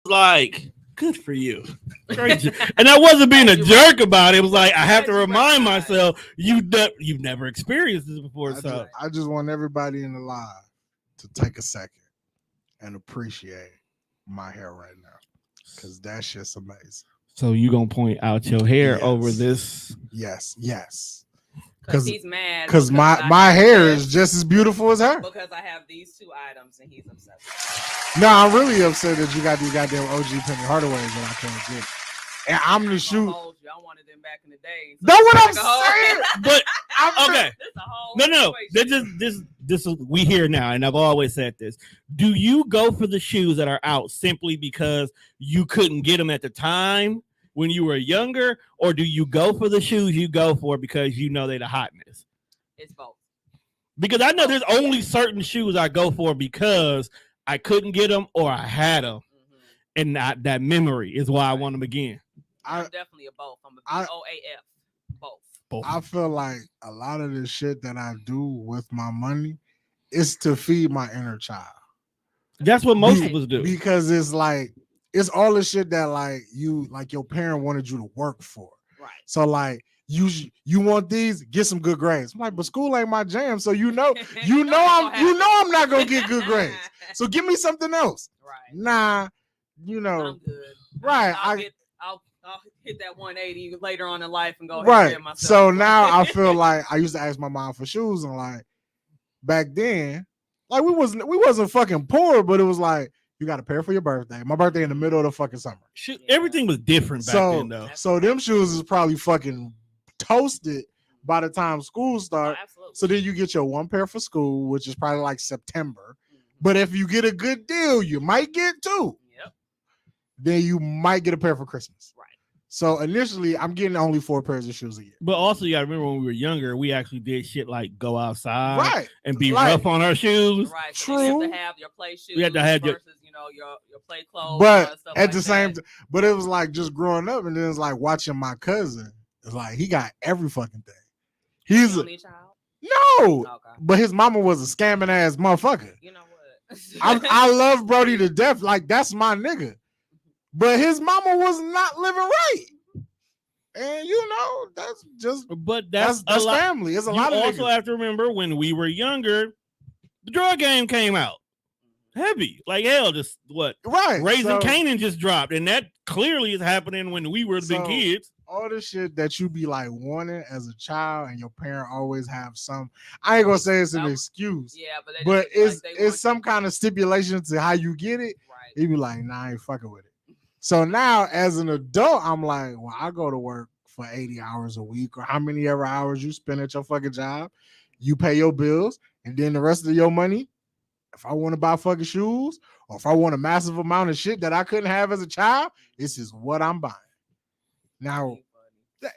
like, good for you. Great. And I wasn't being a jerk about it. It was like, I have to remind myself, you've never experienced this before. I just want everybody in the live to take a second and appreciate my hair right now. Because that shit's amazing. So you going to point out your hair over this? Yes. Because he's mad. Because my hair is just as beautiful as her. Because I have these two items and he's upset. No, I'm really upset that you got these goddamn OG Penny Hardaways that I can't get. And I'm the shoe. I wanted them back in the day. So that's what I'm saying. But okay. No. This is we here now, and I've always said this. Do you go for the shoes that are out simply because you couldn't get them at the time when you were younger, or do you go for the shoes you go for because you know they're the hotness? It's both. Because I know there's only certain shoes I go for because I couldn't get them or I had them, and that memory is why I want them again. I'm definitely a both. I'm a BOAF. Both. I feel like a lot of the shit that I do with my money is to feed my inner child. That's what most of us do. Because it's like, it's all the shit that like your parent wanted you to work for. Right. So like you want these, get some good grades. I'm like, but school ain't my jam. So I'm not gonna get good grades. So give me something else. Right. Nah, I'm good. Right. I'll hit that 180 later on in life and go right. Myself. So now I feel like I used to ask my mom for shoes, and like back then, like we wasn't fucking poor, but it was like, you got a pair for your birthday. My birthday in the middle of the fucking summer. Shit, everything was different back then, though. So them shoes is probably fucking toasted by the time school starts. Oh, so then you get your one pair for school, which is probably like September. But if you get a good deal, you might get two. Yep. Then you might get a pair for Christmas. Right. So initially, I'm getting only 4 pairs of shoes a year. But also, you gotta remember when we were younger, we actually did shit like go outside, right, and be rough on our shoes. Right. So true. You have to have your play shoes. You have to have versus, your play clothes. But stuff at the same time, but it was like just growing up, and then it's like watching my cousin. It's like he got every fucking thing. He's only child. No, okay. But his mama was a scamming ass motherfucker. You know what? I love Brody to death. Like that's my nigga. But his mama was not living right. And that's just that's family. It's a lot of niggas. Also have to remember when we were younger, the drug game came out. Heavy. Like hell, just what? Right. Raising Canaan just dropped. And that clearly is happening when we were big kids. All the shit that you be like wanting as a child and your parent always have some. I ain't gonna say it's an excuse. Yeah, but it's some kind of stipulation to how you get it. Right. You be like, nah, I ain't fucking with it. So now as an adult, I'm like, well, I go to work for 80 hours a week or how many ever hours you spend at your fucking job. You pay your bills, and then the rest of your money, if I want to buy fucking shoes or if I want a massive amount of shit that I couldn't have as a child, this is what I'm buying. Now,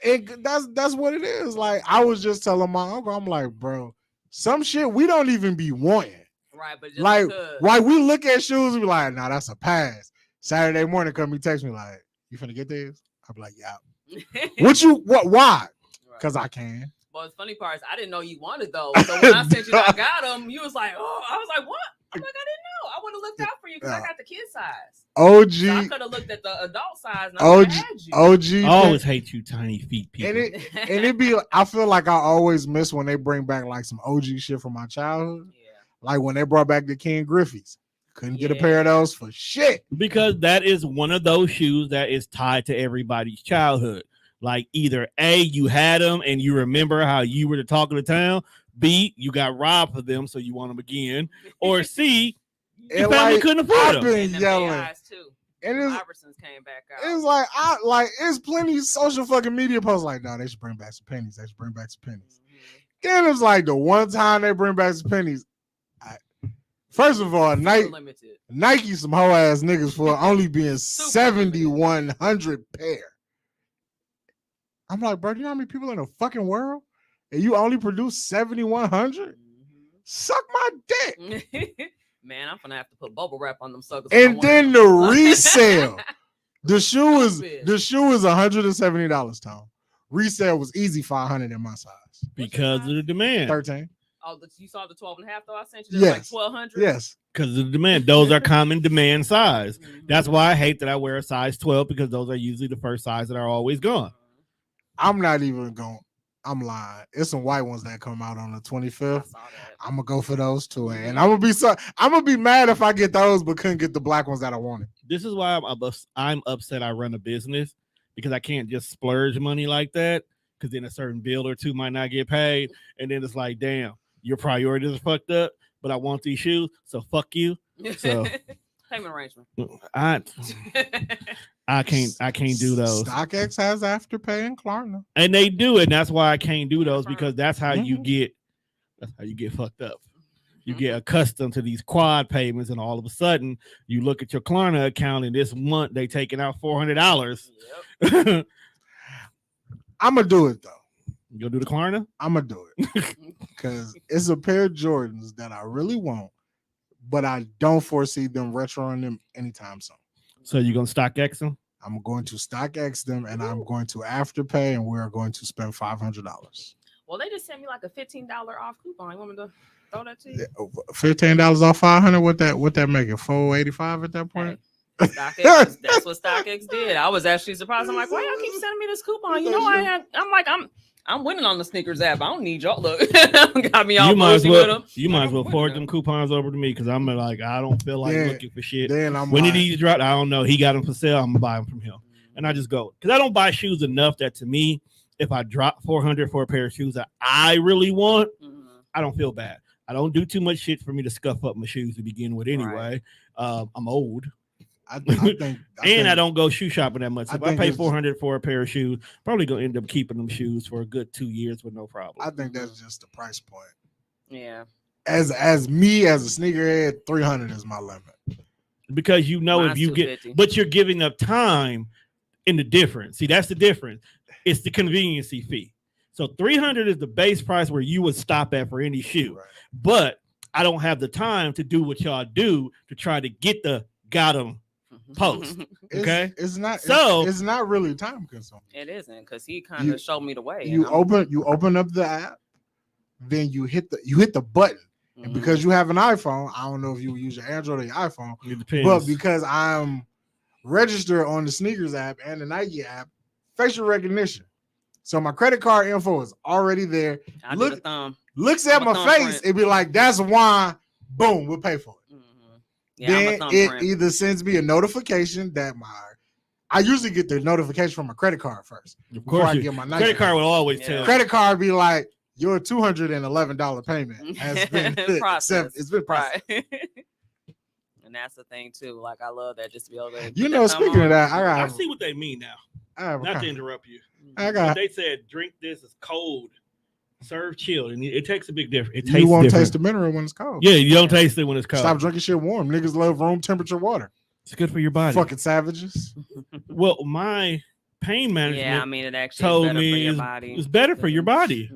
that's what it is. Like, I was just telling my uncle, I'm like, bro, some shit we don't even be wanting. Right, but just like, because. why we look at shoes, we be like, nah, that's a pass. Saturday morning, come, he text me like, you finna get this? I be like, yeah. Why? Because I can. Well, the funny part is I didn't know you wanted those. So when I sent you that I got them, you was like, oh, I was like, what? I'm like, I didn't know. I would have looked out for you because I got the kid size. OG. So I could have looked at the adult size and I had you. OG. I always hate you tiny feet people. And it be, I feel like I always miss when they bring back like some OG shit from my childhood. Yeah. Like when they brought back the Ken Griffey's. Couldn't get a pair of those for shit. Because that is one of those shoes that is tied to everybody's childhood. Like either A, you had them and you remember how you were the talk of the town. B, you got robbed for them, so you want them again. Or C, your family couldn't afford them. I've been yelling. And Robertsons came back out. It's like it's plenty of social fucking media posts like, no, they should bring back some pennies. They should bring back some pennies. Mm-hmm. Then it's like the one time they bring back some pennies. First of all, Nike some hoe ass niggas for only being 7,100 pair. I'm like, bro, do you know how many people in the fucking world? And you only produce 7,100? Mm-hmm. Suck my dick. Man, I'm gonna have to put bubble wrap on them suckers. And then the resale. the shoe is $170, Tom. Resale was easy $500 in my size. Because of the demand. 13. Oh, you saw the 12 and a half though? I sent you. Yes. Like 1,200. Yes. Because of the demand. Those are common demand size. That's why I hate that I wear a size 12 because those are usually the first size that are always gone. I'm not even going. I'm lying. It's some white ones that come out on the 25th. I'm gonna go for those too, and I'm gonna be mad if I get those but couldn't get the black ones that I wanted. This is why I'm upset I run a business because I can't just splurge money like that because then a certain bill or two might not get paid, and then it's like, damn, your priorities are fucked up, but I want these shoes, so fuck you. So payment arrangement. I can't do those. StockX has Afterpay and Klarna, and they do it. And that's why I can't do those because that's how you get fucked up. You get accustomed to these quad payments, and all of a sudden you look at your Klarna account, and this month they taking out $400. Yep. I'm gonna do it though. You gonna do the Klarna? I'm gonna do it because it's a pair of Jordans that I really want, but I don't foresee them retroing them anytime soon. So you're gonna StockX them? I'm going to StockX them, and I'm going to Afterpay, and we're going to spend $500. Well, they just sent me like a $15 off coupon. You want me to throw that to you? $15 off 500. What that make it? $485 at that point. Hey, StockX, that's what StockX did. I was actually surprised. I'm like, why y'all keep sending me this coupon? You know, I'm winning on the sneakers app. I don't need y'all. Look, got me all you might as with them. You might as well forward them coupons over to me because I'm like, I don't feel like looking for shit. When did these drop? I don't know. He got them for sale. I'm gonna buy them from him, and I just go because I don't buy shoes enough that to me, if I drop $400 for a pair of shoes that I really want, I don't feel bad. I don't do too much shit for me to scuff up my shoes to begin with anyway. Right. I'm old. I don't go shoe shopping that much. So if I pay $400 for a pair of shoes, probably gonna end up keeping them shoes for a good 2 years with no problem. I think that's just the price point. Yeah. As me as a sneakerhead, $300 is my limit. Because you know Mine's if you get, but you're giving up time in the difference. See, that's the difference. It's the conveniency fee. So $300 is the base price where you would stop at for any shoe. Right. But I don't have the time to do what y'all do to try to get the got 'em post. Okay, it's not really time consuming. It isn't because he kind of showed me the way. You open up the app, then you hit the button, and because you have an iPhone, I don't know if you use your Android or your iPhone, it depends. But because I'm registered on the sneakers app and the Nike app, facial recognition, so my credit card info is already there. Looks at my face, it'd be like, that's why. Boom, we'll pay for it. Yeah, then it either sends me a notification that I usually get the notification from my credit card first. Of course, I get my credit card will always tell. Credit card be like, your $211 payment has been processed. It's been processed. Right. And that's the thing too. Like I love that just to be able to. Speaking of that, I see what they mean now. Not to interrupt you. They said drink this is cold. Serve chilled, and it takes a big difference. You won't taste the mineral when it's cold. Yeah, you don't taste it when it's cold. Stop drinking shit warm. Niggas love room temperature water. It's good for your body. Fucking savages. Well, my pain management it actually told me it's better for your body.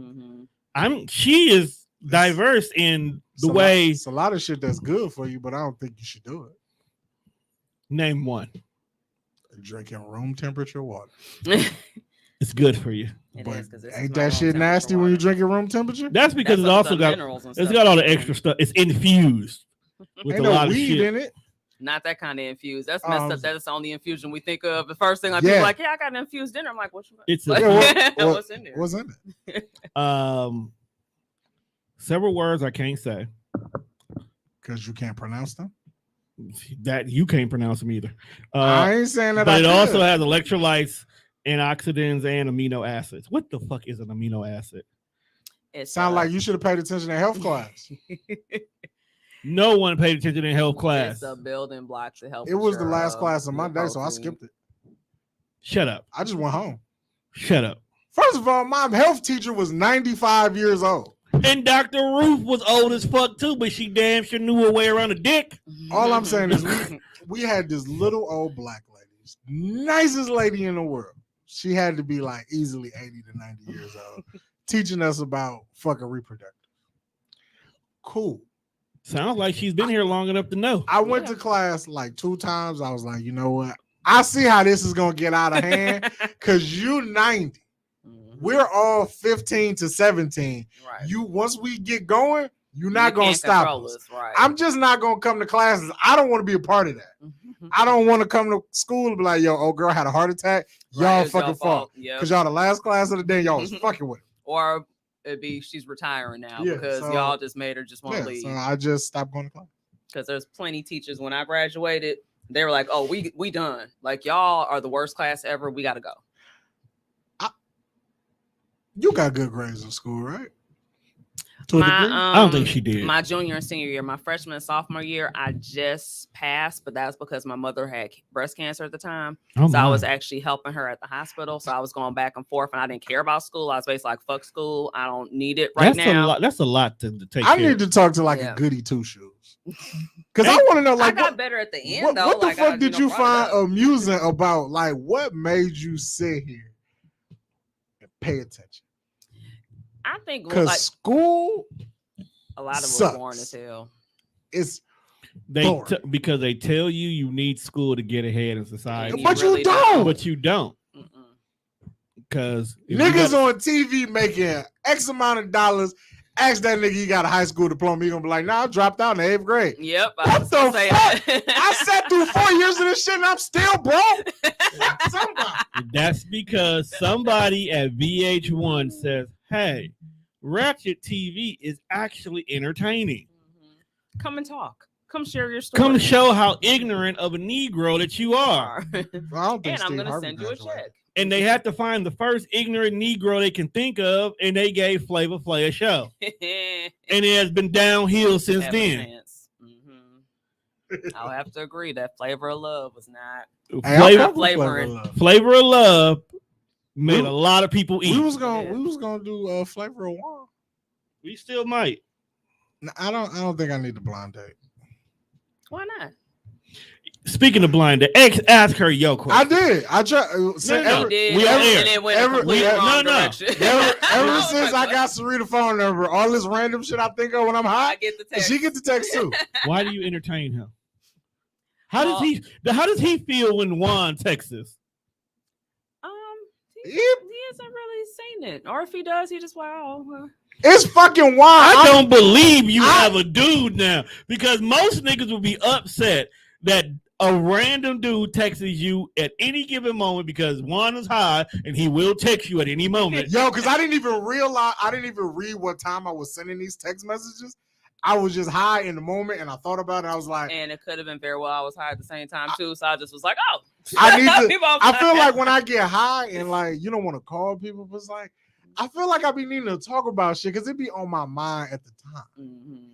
She is diverse in the way. It's a lot of shit that's good for you, but I don't think you should do it. Name one. Drinking room temperature water. It's good for you. Ain't that shit nasty when you drink at room temperature? That's because it's also got all the extra stuff. It's infused with a lot of shit in it. Not that kind of infused. That's messed up. That's the only infusion we think of. The first thing people like, I got an infused dinner. I'm like, what's in there? What's in it? Several words I can't say because you can't pronounce them. That you can't pronounce them either. I ain't saying that. But it also has electrolytes, antioxidants, and amino acids. What the fuck is an amino acid? It sounds like you should have paid attention in health class. No one paid attention in health class. It's a building block to help. It was the last class of my day, so I skipped it. Shut up. I just went home. Shut up. First of all, my health teacher was 95 years old. And Dr. Ruth was old as fuck too, but she damn sure knew her way around a dick. All I'm saying is we had this little old black lady, nicest lady in the world. She had to be like easily 80 to 90 years old, teaching us about fucking reproductive. Cool. Sounds like she's been here long enough to know. I went to class like 2 times. I was like, you know what? I see how this is going to get out of hand because you 90. We're all 15 to 17. Right. You once we get going, you're not gonna stop us. Right. I'm just not gonna come to classes. I don't want to be a part of that. I don't want to come to school and be like, yo, old girl had a heart attack. Y'all fucking fault. Because y'all the last class of the day, y'all was fucking with her. Or it'd be she's retiring now because y'all just made her just want to leave. So I just stopped going to class. Because there's plenty teachers when I graduated, they were like, oh, we done. Like, y'all are the worst class ever. We got to go. You got good grades in school, right? I don't think she did. My junior and senior year, my freshman and sophomore year, I just passed, but that was because my mother had breast cancer at the time. I was actually helping her at the hospital. So I was going back and forth, and I didn't care about school. I was basically like, fuck school. I don't need it now. That's a lot to take. I need to talk to like a goody two shoes. Because I want to know, like, I got better at the end, though. What the fuck did you find amusing about, like, what made you sit here and pay attention? I think because school, a lot of it was boring as hell. It's because they tell you need school to get ahead in society, but you don't. But you don't. Because niggas on TV making X amount of dollars. Ask that nigga he got a high school diploma. He gonna be like, nah, I dropped out in the 8th grade. Yep. What the fuck? I sat through 4 years of this shit and I'm still broke. That's because somebody at VH1 says, hey, Ratchet TV is actually entertaining. Come and talk. Come share your story. Come show how ignorant of a Negro that you are. And I'm going to send you a check. And they had to find the first ignorant Negro they can think of, and they gave Flavor Flav a show. And it has been downhill since then. I'll have to agree that Flavor of Love was not Flavor of Love made a lot of people eat. We was gonna do Flavor of Wine. We still might. I don't think I need the blind date. Why not? Speaking of blind date, ask her your question. I did. I tried. Ever since I got Serita phone number, all this random shit I think of when I'm high, I get the text. She get the text too. Why do you entertain him? How does he feel when Juan texts us? He hasn't really seen it, or if he does, he just It's fucking Juan. I don't believe you have a dude now, because most niggas would be upset that a random dude texts you at any given moment because Juan is high and he will text you at any moment. Yo, because I didn't even read what time I was sending these text messages. I was just high in the moment and I thought about it. I was like, and it could have been very well I was high at the same time too. So I just was like, oh, I feel like when I get high and like you don't want to call people, but it's like I feel like I be needing to talk about shit because it be on my mind at the time. Mm-hmm.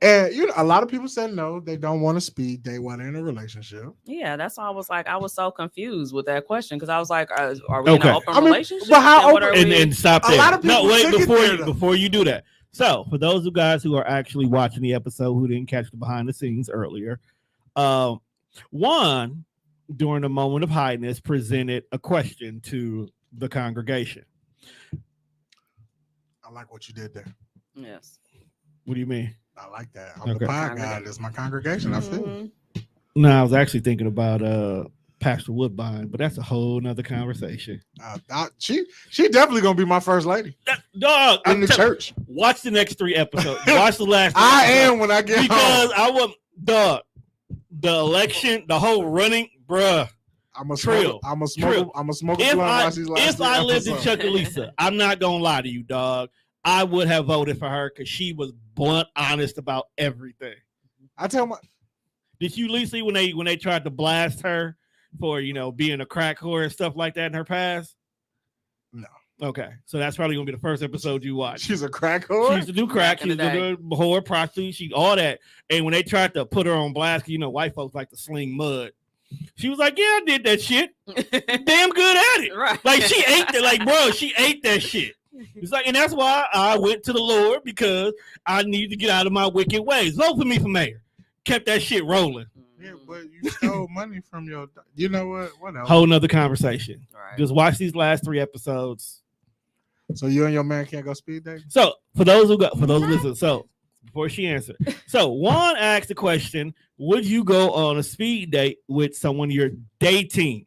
And you know, a lot of people said no, they don't want to speed date while they're in a relationship. Yeah, that's why I was like, I was so confused with that question because I was like, are we in an open relationship? But how open? And stop there. A lot of people before you do that. So for those of guys who are actually watching the episode who didn't catch the behind the scenes earlier, Juan, during a moment of highness, presented a question to the congregation. I like what you did there. Yes. What do you mean? I like that. I'm the pod guy. That's my congregation. I feel. No, I was actually thinking about Pastor Woodbine, but that's a whole nother conversation. She definitely gonna be my first lady. Dog in the church. Watch the next 3 episodes. Watch the last. I am when I get because home. I want the election, the whole running, bruh. I'm a smoke a blunt. If I lived in Chuckalisa, I'm not gonna lie to you, dog. I would have voted for her because she was blunt, honest about everything. I tell my. Did you see when they tried to blast her for being a crack whore and stuff like that in her past? No. Okay, so that's probably gonna be the first episode you watch. She's a crack whore. She used to do crack. She used to do whore, prostitute. She all that. And when they tried to put her on blast, white folks like to sling mud. She was like, "Yeah, I did that shit. Damn good at it. Right. Like she ate that. Like, bro, she ate that shit." It's like, and that's why I went to the Lord because I need to get out of my wicked ways. Vote for me for mayor. Kept that shit rolling. Yeah, but you stole money from your. You know what? What else? Whole nother conversation. Right. Just watch these last 3 episodes. So you and your man can't go speed dating? So for those who listen, so before she answered, so Juan asked the question: would you go on a speed date with someone you're dating?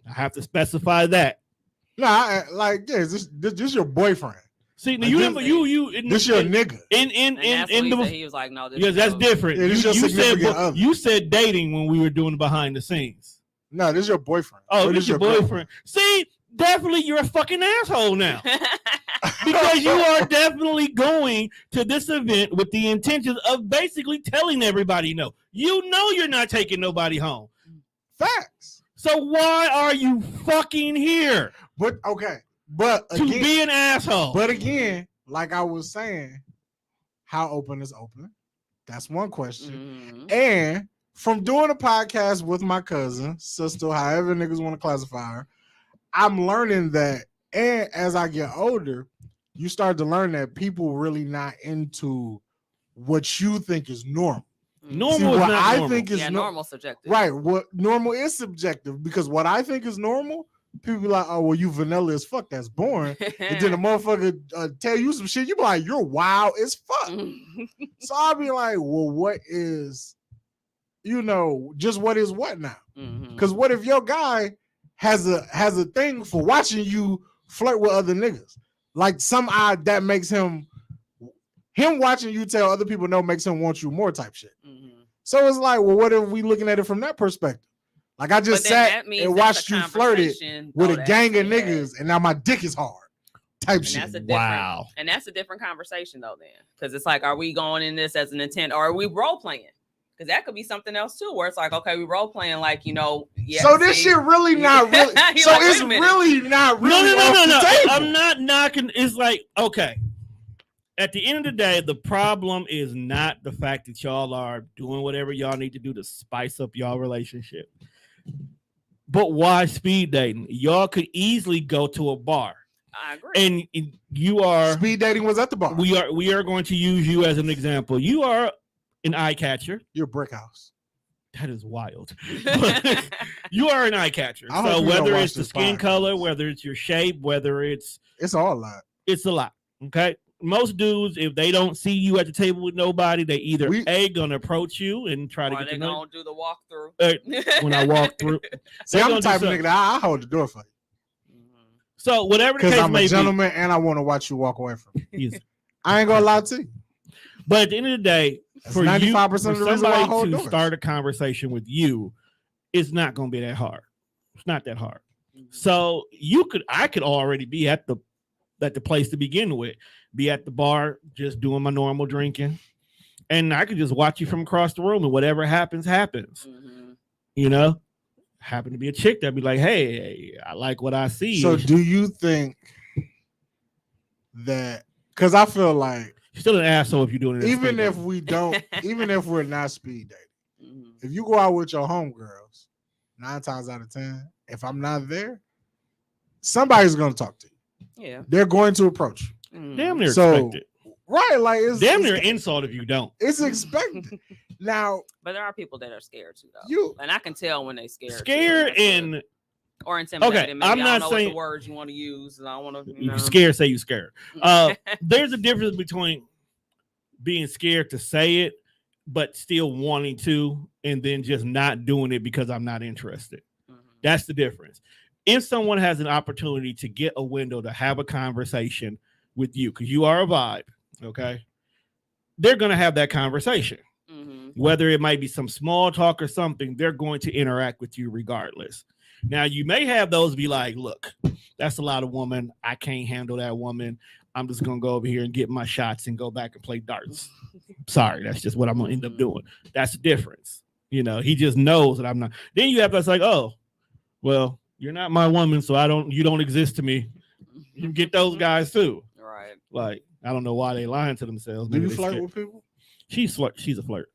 I have to specify that. Nah, like this your boyfriend. See, now you remember this your nigga. He was like, no, this that's different. Yeah, you said dating when we were doing the behind the scenes. No, this is your boyfriend. Oh, this your boyfriend. Girlfriend. See, definitely you're a fucking asshole now. Because you are definitely going to this event with the intentions of basically telling everybody no. You know you're not taking nobody home. Facts. So why are you fucking here? But okay. But again, to be an asshole. But again, like I was saying, how open is open? That's one question. And from doing a podcast with my cousin, sister, however niggas want to classify her, I'm learning that, and as I get older, you start to learn that people really not into what you think is normal. Normal is not normal. Think is normal subjective. Right. What normal is subjective, because what I think is normal, people be like, oh, well, you vanilla as fuck. That's boring. And then the motherfucker tell you some shit. You be like, you're wild as fuck. So I'll be like, well, what is, just what is what now? Because what if your guy has a thing for watching you flirt with other niggas? Like some odd that makes him watching you tell other people no makes him want you more type shit. So it's like, well, what if we looking at it from that perspective? Like I just sat and watched you flirted with a gang of niggas, and now my dick is hard. Type shit. Wow. And that's a different conversation though, then, because it's like, are we going in this as an intent, or are we role playing? Because that could be something else too, where it's like, okay, we role playing, like yeah. So this shit really not really. So like, it's really not really. No. I'm not knocking. It's like, okay. At the end of the day, the problem is not the fact that y'all are doing whatever y'all need to do to spice up y'all relationship. But why speed dating? Y'all could easily go to a bar. I agree. And you are speed dating was at the bar. We are going to use you as an example. You are an eye catcher. You're a brick house. That is wild. You are an eye catcher. So whether it's the skin color, whether it's your shape, whether it's all a lot. It's a lot. Okay. Most dudes, if they don't see you at the table with nobody, they either gonna approach you and try to get to know. Or they gonna do the walkthrough. When I walk through, see, I'm the type of nigga that I hold the door for you. So whatever the case may be, because I'm a gentleman and I want to watch you walk away from me. I ain't gonna lie to you. But at the end of the day, for 95% for of the reason why I hold somebody to doors. start a conversation with you, it's not gonna be that hard. It's not that hard. So I could already be at the place to begin with. Be at the bar, just doing my normal drinking, and I could just watch you from across the room, and whatever happens. Happen to be a chick that'd be like, "Hey, I like what I see." So, do you think that? Because I feel like you're still an asshole if you're doing it. Even if we don't, even if we're not speed dating, if you go out with your homegirls, 9 times out of 10, if I'm not there, somebody's gonna talk to you. Yeah, they're going to approach you. Damn near expected. Right, like it's damn near insult if you don't. It's expected. Now, but there are people that are scared too, though. And I can tell when they scared. Or intimidated. Okay, maybe. I'm not saying what the words you want to use. And I want to. You scared. Say you scared. There's a difference between being scared to say it, but still wanting to, and then just not doing it because I'm not interested. That's the difference. If someone has an opportunity to get a window to have a conversation with you, because you are a vibe, okay, they're going to have that conversation. Whether it might be some small talk or something, they're going to interact with you regardless. Now, you may have those be like, look, that's a lot of woman. I can't handle that woman. I'm just going to go over here and get my shots and go back and play darts. Sorry, that's just what I'm going to end up doing. That's the difference. He just knows that I'm not. Then you have to like, oh, well, you're not my woman, so you don't exist to me. You get those guys too. Right. Like, I don't know why they lying to themselves. Do you flirt with people? She's a flirt.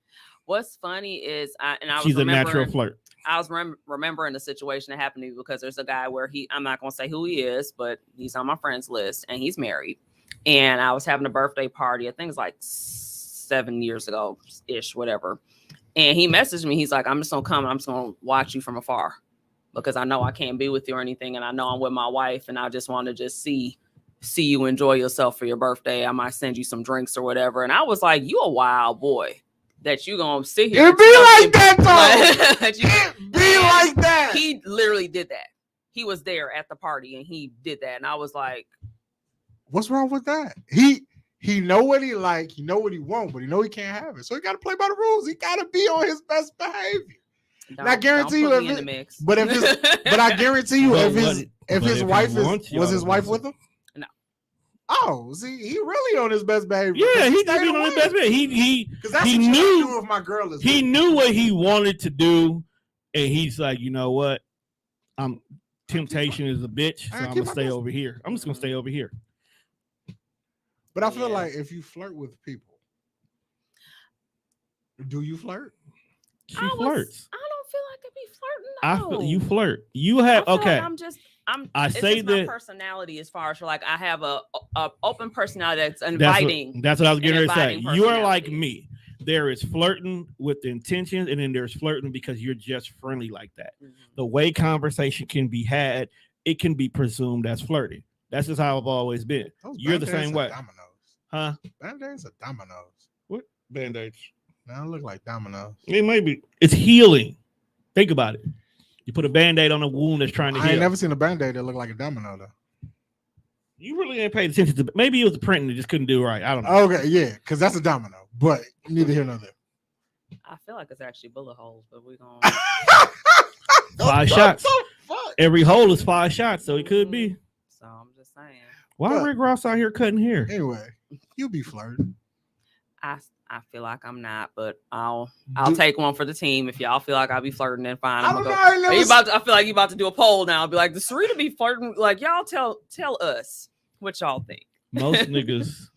What's funny is she's a natural flirt. I was remembering the situation that happened to me because there's a guy where I'm not going to say who he is, but he's on my friends list and he's married. And I was having a birthday party. I think it's like 7 years ago ish, whatever. And he messaged me. He's like, I'm just going to come and I'm just going to watch you from afar because I know I can't be with you or anything. And I know I'm with my wife and I just want to just see you enjoy yourself for your birthday. I might send you some drinks or whatever. And I was like, you a wild boy. That you gonna sit here. It be like that, though. It be like that. He literally did that. he was there at the party and he did that, and I was like, what's wrong with that? He know what he like, he know what he want, but he know he can't have it. So he got to play by the rules. He got to be on his best behavior. And I guarantee you, but I guarantee you, if his wife was his wife with him. No. Oh, see, he really on his best behavior. Yeah, he on his best behavior. He knew if my girl is. He knew what he wanted to do, and he's like, you know what? Temptation is a bitch, so I'm gonna stay over here. I'm just gonna stay over here. But I feel like if you flirt with people, do you flirt? She flirts. I don't feel like I'd be flirting. No. You flirt. You have okay. Like I say that my personality as far as like I have a open personality that's inviting. That's what I was getting ready to say. You are like me. There is flirting with intentions, and then there's flirting because you're just friendly like that. Mm-hmm. The way conversation can be had, it can be presumed as flirting. That's just how I've always been. You're the same way. Dominoes. Huh? Band-Aids are dominoes. What? Band-Aids. Now look like dominoes. It may be. It's healing. Think about it. You put a Band-Aid on a wound that's trying to heal. I ain't never seen a Band-Aid that look like a domino though. You really ain't paid attention to. Maybe it was the printing that just couldn't do right. I don't know. Okay, yeah, because that's a domino. But neither here nor there. I feel like it's actually bullet holes, but we're gonna 5 shots. Every hole is 5 shots, so it could be. So I'm just saying. Why Rick Ross out here cutting hair? Anyway, you be flirting. I feel like I'm not, but I'll take one for the team. If y'all feel like I'll be flirting, then fine. I feel like you about to do a poll now. I'll be like, does Serita be flirting? Like, y'all tell us what y'all think. Most niggas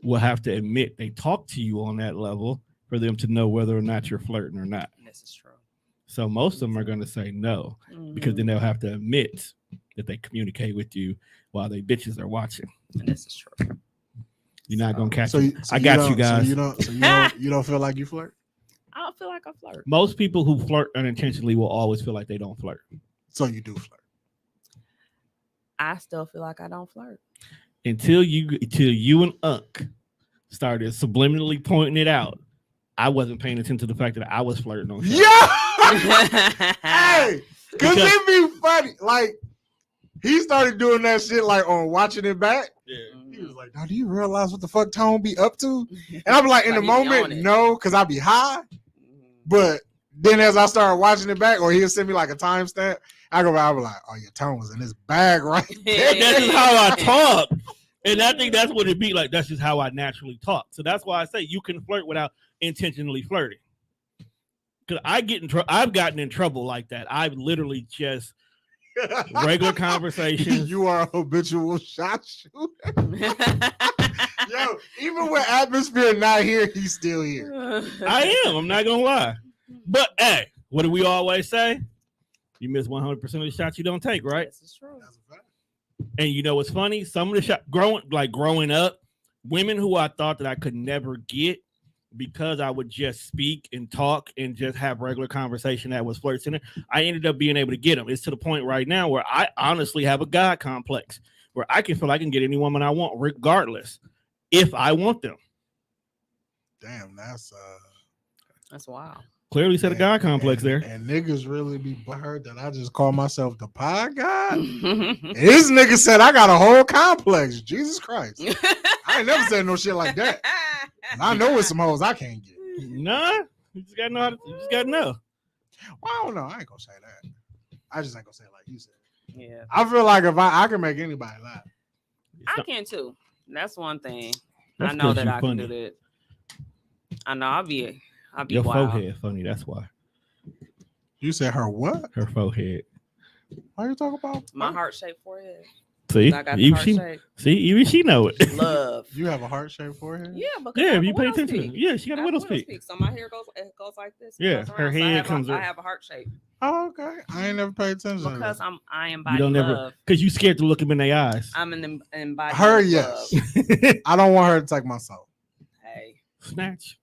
will have to admit they talk to you on that level for them to know whether or not you're flirting or not. This is true. So most of them are going to say no, because then they'll have to admit that they communicate with you while they bitches are watching. And this is true. You're not gonna catch it. I got you guys. So you don't feel like you flirt? I don't feel like I flirt. Most people who flirt unintentionally will always feel like they don't flirt. So you do flirt. I still feel like I don't flirt. Until you and Unc started subliminally pointing it out, I wasn't paying attention to the fact that I was flirting on. Yeah. Hey, because it be funny. Like he started doing that shit like on watching it back. Yeah. He was like, "Now, do you realize what the fuck Tone be up to?" And I'm like, in the moment, no, because I be high. But then as I started watching it back, or he'll send me like a timestamp, I be like, "Oh, your Tone was in his bag right there." That's just how I talk. And I think that's what it be like. That's just how I naturally talk. So that's why I say you can flirt without intentionally flirting. Because I've gotten in trouble like that. I've literally just regular conversations. You are a habitual shot shooter. Yo, even with Atmosphere not here, he's still here. I am. I'm not gonna lie. But hey, what do we always say? You miss 100% of the shots you don't take, right? This is true. That's a fact. And you know what's funny? Some of the shots growing up, women who I thought that I could never get because I would just speak and talk and just have regular conversation that was flirts in it, I ended up being able to get them. It's to the point right now where I honestly have a God complex where I can feel I can get any woman I want regardless if I want them. Damn, that's wild. Clearly said a God complex there. And niggas really be butthurt that I just call myself the pie God. This nigga said I got a whole complex. Jesus Christ. I ain't never said no shit like that. I know it's some hoes I can't get. Nah, you just gotta know. You just gotta know. Well, I don't know. I ain't gonna say that. I just ain't gonna say it like you said. Yeah. I feel like if I can make anybody laugh. I can too. That's one thing. I know that I can do that. I know I'll be your wild. forehead funny. That's why. You said her what? Her forehead. Why you talking about my heart-shaped forehead? See, I got the heart shape. Even she know it. Love. You have a heart-shaped forehead? Yeah, because if you pay attention. Yeah, she got a widow's peak. So my hair goes like this. Yeah, her head comes. I have a heart shape. Oh, okay. I ain't never paid attention. Because I embody love. Because you scared to look him in their eyes. I'm in embody her, yes. I don't want her to take my soul. Hey, snatch.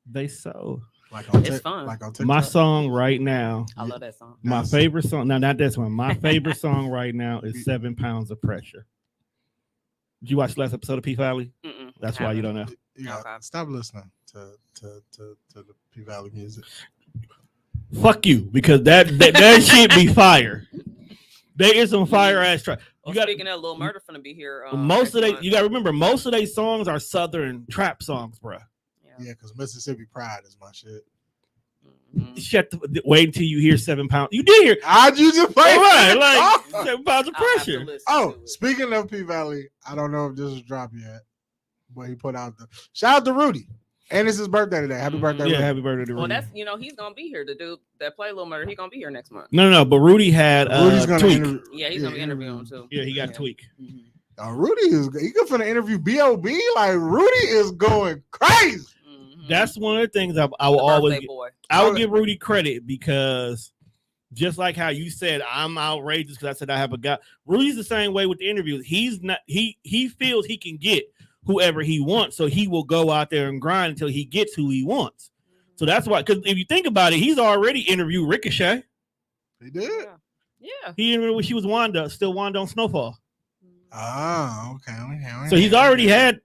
They so. It's fun. Like on TikTok. My song right now. I love that song. My favorite song. No, not this one. My favorite song right now is 7 Pounds of Pressure. Did you watch the last episode of P Valley? That's why you don't know. Yeah, okay. Stop listening to the P Valley music. Fuck you, because that shit be fire. There is some fire ass track. Speaking of Lil Murder, finna be here. Most of you gotta remember, most of their songs are Southern trap songs, bro. Yeah, because Mississippi Pride is my shit. Wait until you hear 7 pounds. You did hear. How'd you just play? Right, like 7 pounds of pressure. Oh, speaking of P Valley, I don't know if this was dropped yet, but he put out the shout out to Rudy. And it's his birthday today. Happy birthday. Yeah, happy birthday to Rudy. Well, that's he's gonna be here. The dude that play Lil Murder, he's gonna be here next month. No, but Rudy had Rudy's gonna tweak. Yeah, he's gonna be interviewing him too. Yeah, he got a tweak. Rudy is he good for the interview. B.O.B. Like Rudy is going crazy. That's one of the things I will always I will give Rudy credit because just like how you said I'm outrageous because I said I have a guy. Rudy's the same way with the interviews. He's not he feels he can get whoever he wants, so he will go out there and grind until he gets who he wants. So that's why, because if you think about it, he's already interviewed Ricochet. He did. Yeah. He interviewed when she was Wanda on Snowfall. Oh, okay. So he's already had,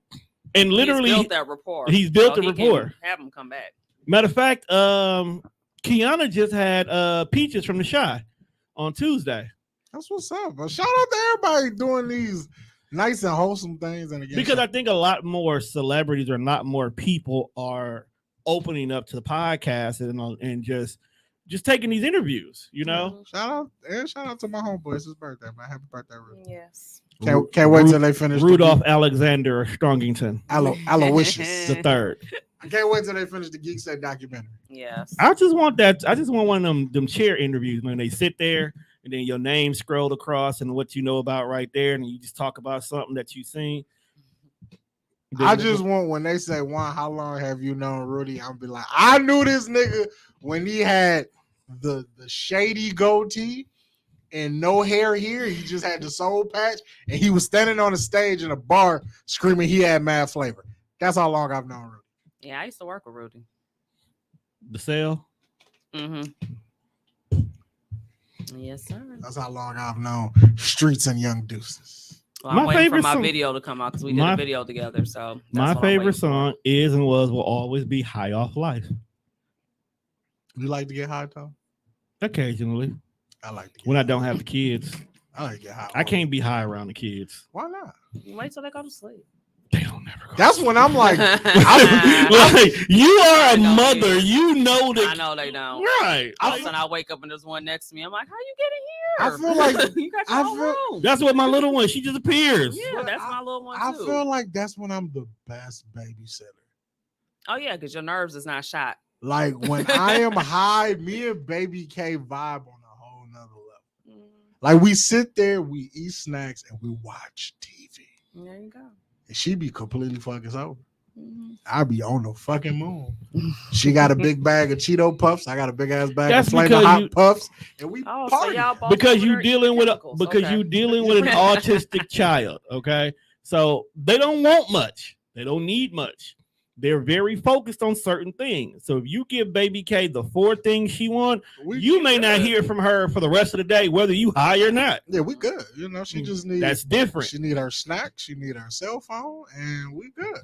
and literally he's built that rapport. He's built the rapport. Have him come back. Matter of fact, Kiana just had Peaches from The Shy on Tuesday. That's what's up. But shout out to everybody doing these nice and wholesome things. And because I think a lot more celebrities or a lot more people are opening up to the podcast and just taking these interviews, Shout out to my homeboy. It's his birthday, man. Happy birthday, Rudy. Yes. Can't wait till they finish. Rudolph Alexander Strongington. Aloysius the third. I can't wait till they finish the Geek Set documentary. Yes. I just want one of them chair interviews when they sit there and then your name scrolled across and what you know about right there, and you just talk about something that you've seen. I just want when they say, Juan, how long have you known Rudy? I'll be like, I knew this nigga when he had the shady goatee and no hair here. He just had the soul patch, and he was standing on a stage in a bar screaming he had mad flavor. That's how long I've known Rudy. Yeah, I used to work with Rudy. The sale? Yes, sir. That's how long I've known Streets and Young Deuces. Well, I'm waiting for my video to come out because we did a video together. So my favorite song is and will always be High Off Life. You like to get high, Tom? Occasionally. I like to get when I don't have the kids. I like to get high. I can't be high around the kids. Why not? You wait till they go to sleep. They don't never go. That's when I'm like, you are a mother. You know that. I know they don't. Right. I wake up and there's one next to me. I'm like, how you getting here? I feel like you got your own room. That's what my little one. She just appears. Yeah, that's my little one too. I feel like that's when I'm the best babysitter. Oh yeah, because your nerves is not shot. Like when I am high, me and Baby K vibe on a whole nother level. Like we sit there, we eat snacks, and we watch TV. There you go. And she be completely fucking sober. I be on the fucking moon. She got a big bag of Cheeto Puffs. I got a big ass bag of Flavor Hot Puffs, and we party. So because you dealing with you dealing with an autistic child. Okay, so they don't want much. They don't need much. They're very focused on certain things. So if you give Baby K the 4 things she wants, you may not hear from her for the rest of the day, whether you high or not. Yeah, we good. She just needs. That's different. She need her snack. She need her cell phone, and we good.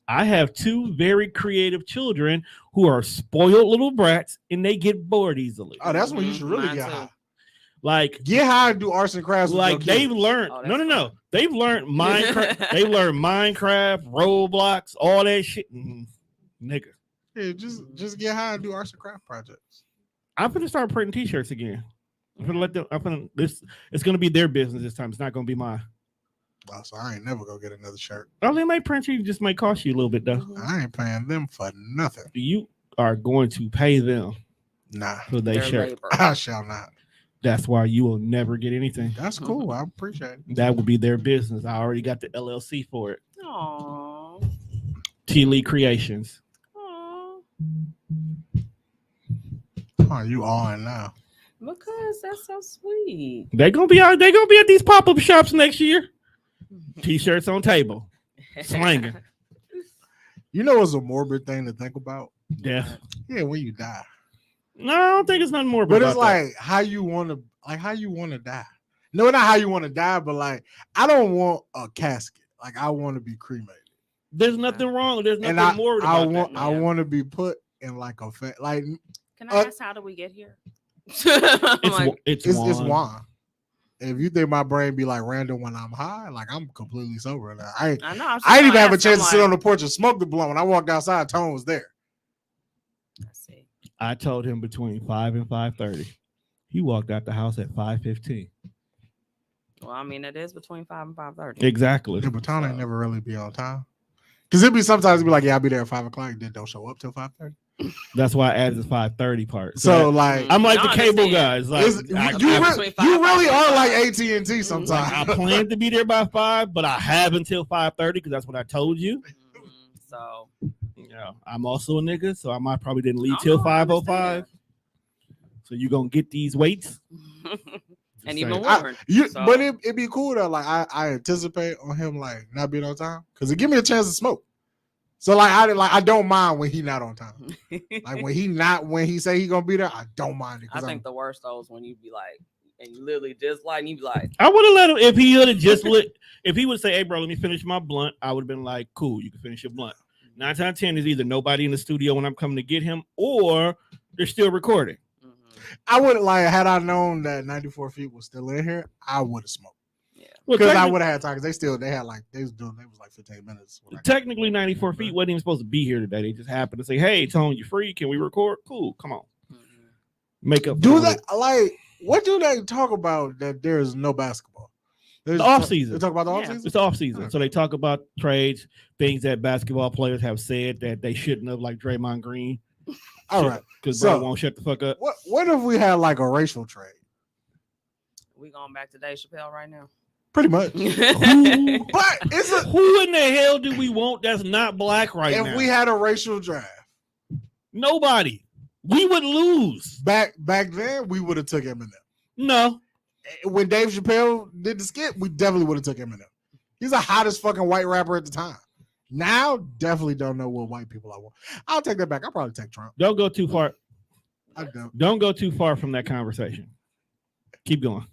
I have 2 very creative children who are spoiled little brats, and they get bored easily. Oh, that's when you should really get high. Like get high and do arts and crafts. Like they've learned. No. They've learned Minecraft. They learned Minecraft, Roblox, all that shit. Nigga. Yeah, just get high and do arts and craft projects. I'm gonna start printing T-shirts again. I'm gonna let them. It's gonna be their business this time. It's not gonna be mine. Wow, so I ain't never gonna get another shirt. Oh, they might print you. Just might cost you a little bit though. I ain't paying them for nothing. You are going to pay them. Nah, for their shirt. Labor. I shall not. That's why you will never get anything. That's cool. I appreciate it. That will be their business. I already got the LLC for it. Aww. T Lee Creations. Aww. Oh, you on now? Because that's so sweet. They're gonna be out. They're gonna be at these pop-up shops next year. T-shirts on table, slanging. You know, it's a morbid thing to think about. Death. Yeah, when you die. No, I don't think it's nothing more. But it's like how you want to die. No, not how you want to die, but like I don't want a casket. Like I want to be cremated. There's nothing wrong. There's nothing more about that. I want to be put in like a Can I ask how do we get here? It's wine. It's wine. if you think my brain be like random when I'm high, like I'm completely sober now. I know. I didn't even have a chance to sit on the porch and smoke the blunt. When I walked outside, Tone was there. I see. I told him between 5 and 5:30. He walked out the house at 5:15. Well, I mean, it is between 5 and 5:30. Exactly. Yeah, but Tone ain't never really be on time. Because it'd be sometimes it'd be like, yeah, I'll be there at 5 o'clock, then don't show up till 5:30. That's why I added the 5:30 part. So like, I'm like the cable guys. Like, you really are like AT&T sometimes. Like, I plan to be there by 5, but I have until 5:30 because that's what I told you. So, yeah, I'm also a nigga, so I might probably didn't leave till 5:05. So you gonna get these weights, and even more. But it'd be cool though. Like I anticipate on him like not being on time because it give me a chance to smoke. So I don't mind when he not on time. Like when he say he gonna be there, I don't mind it. I think the worst though is when you be like, and you literally just like, and you be like, I would have let him if he would have just if he would say, "Hey, bro, let me finish my blunt," I would have been like, "Cool, you can finish your blunt." 9 times out of 10 is either nobody in the studio when I'm coming to get him, or they're still recording. I would had I known that 94 feet was still in here, I would have smoked. Yeah, because I would have had time. Because they had like they was like 15 minutes. Technically, 94 feet wasn't even supposed to be here today. They just happened to say, "Hey, Tone, you free? Can we record?" Cool, come on. Make up. Do that like what do they talk about that there is no basketball? The off season. They talk about the off season. It's off season, so they talk about trades, things that basketball players have said that they shouldn't have, like Draymond Green. All right, because bro won't shut the fuck up. What if we had like a racial trade? We going back to Dave Chappelle right now? Pretty much. Who in the hell do we want that's not black right now? If we had a racial draft, nobody. We would lose. Back then, we would have took Eminem. No. When Dave Chappelle did the skit, we definitely would have took Eminem. He's the hottest fucking white rapper at the time. Now, definitely don't know what white people I want. I'll take that back. I'll probably take Trump. Don't go too far. I don't. Don't go too far from that conversation. Keep going.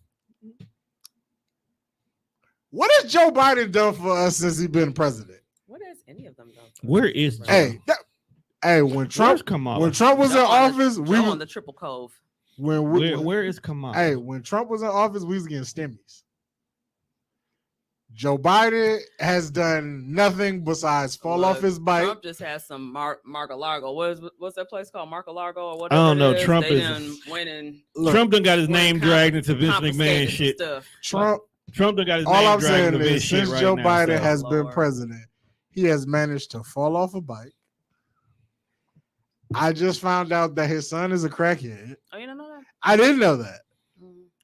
What has Joe Biden done for us since he's been president? What has any of them done? Where is Joe? When Trump was in office, we were on the Triple Cove. Where is Kamala? Hey, when Trump was in office, we was getting stimmies. Joe Biden has done nothing besides fall off his bike. Trump just has some Mar-a-Lago. What's that place called? Mar-a-Lago or whatever. I don't know. Trump done got his name dragged into Vince McMahon shit. Trump done got his all name I'm dragged saying into is Vince shit since right Joe now, Biden has been president, he has managed to fall off a bike. I just found out that his son is a crackhead. Oh, you don't know that? I didn't know that.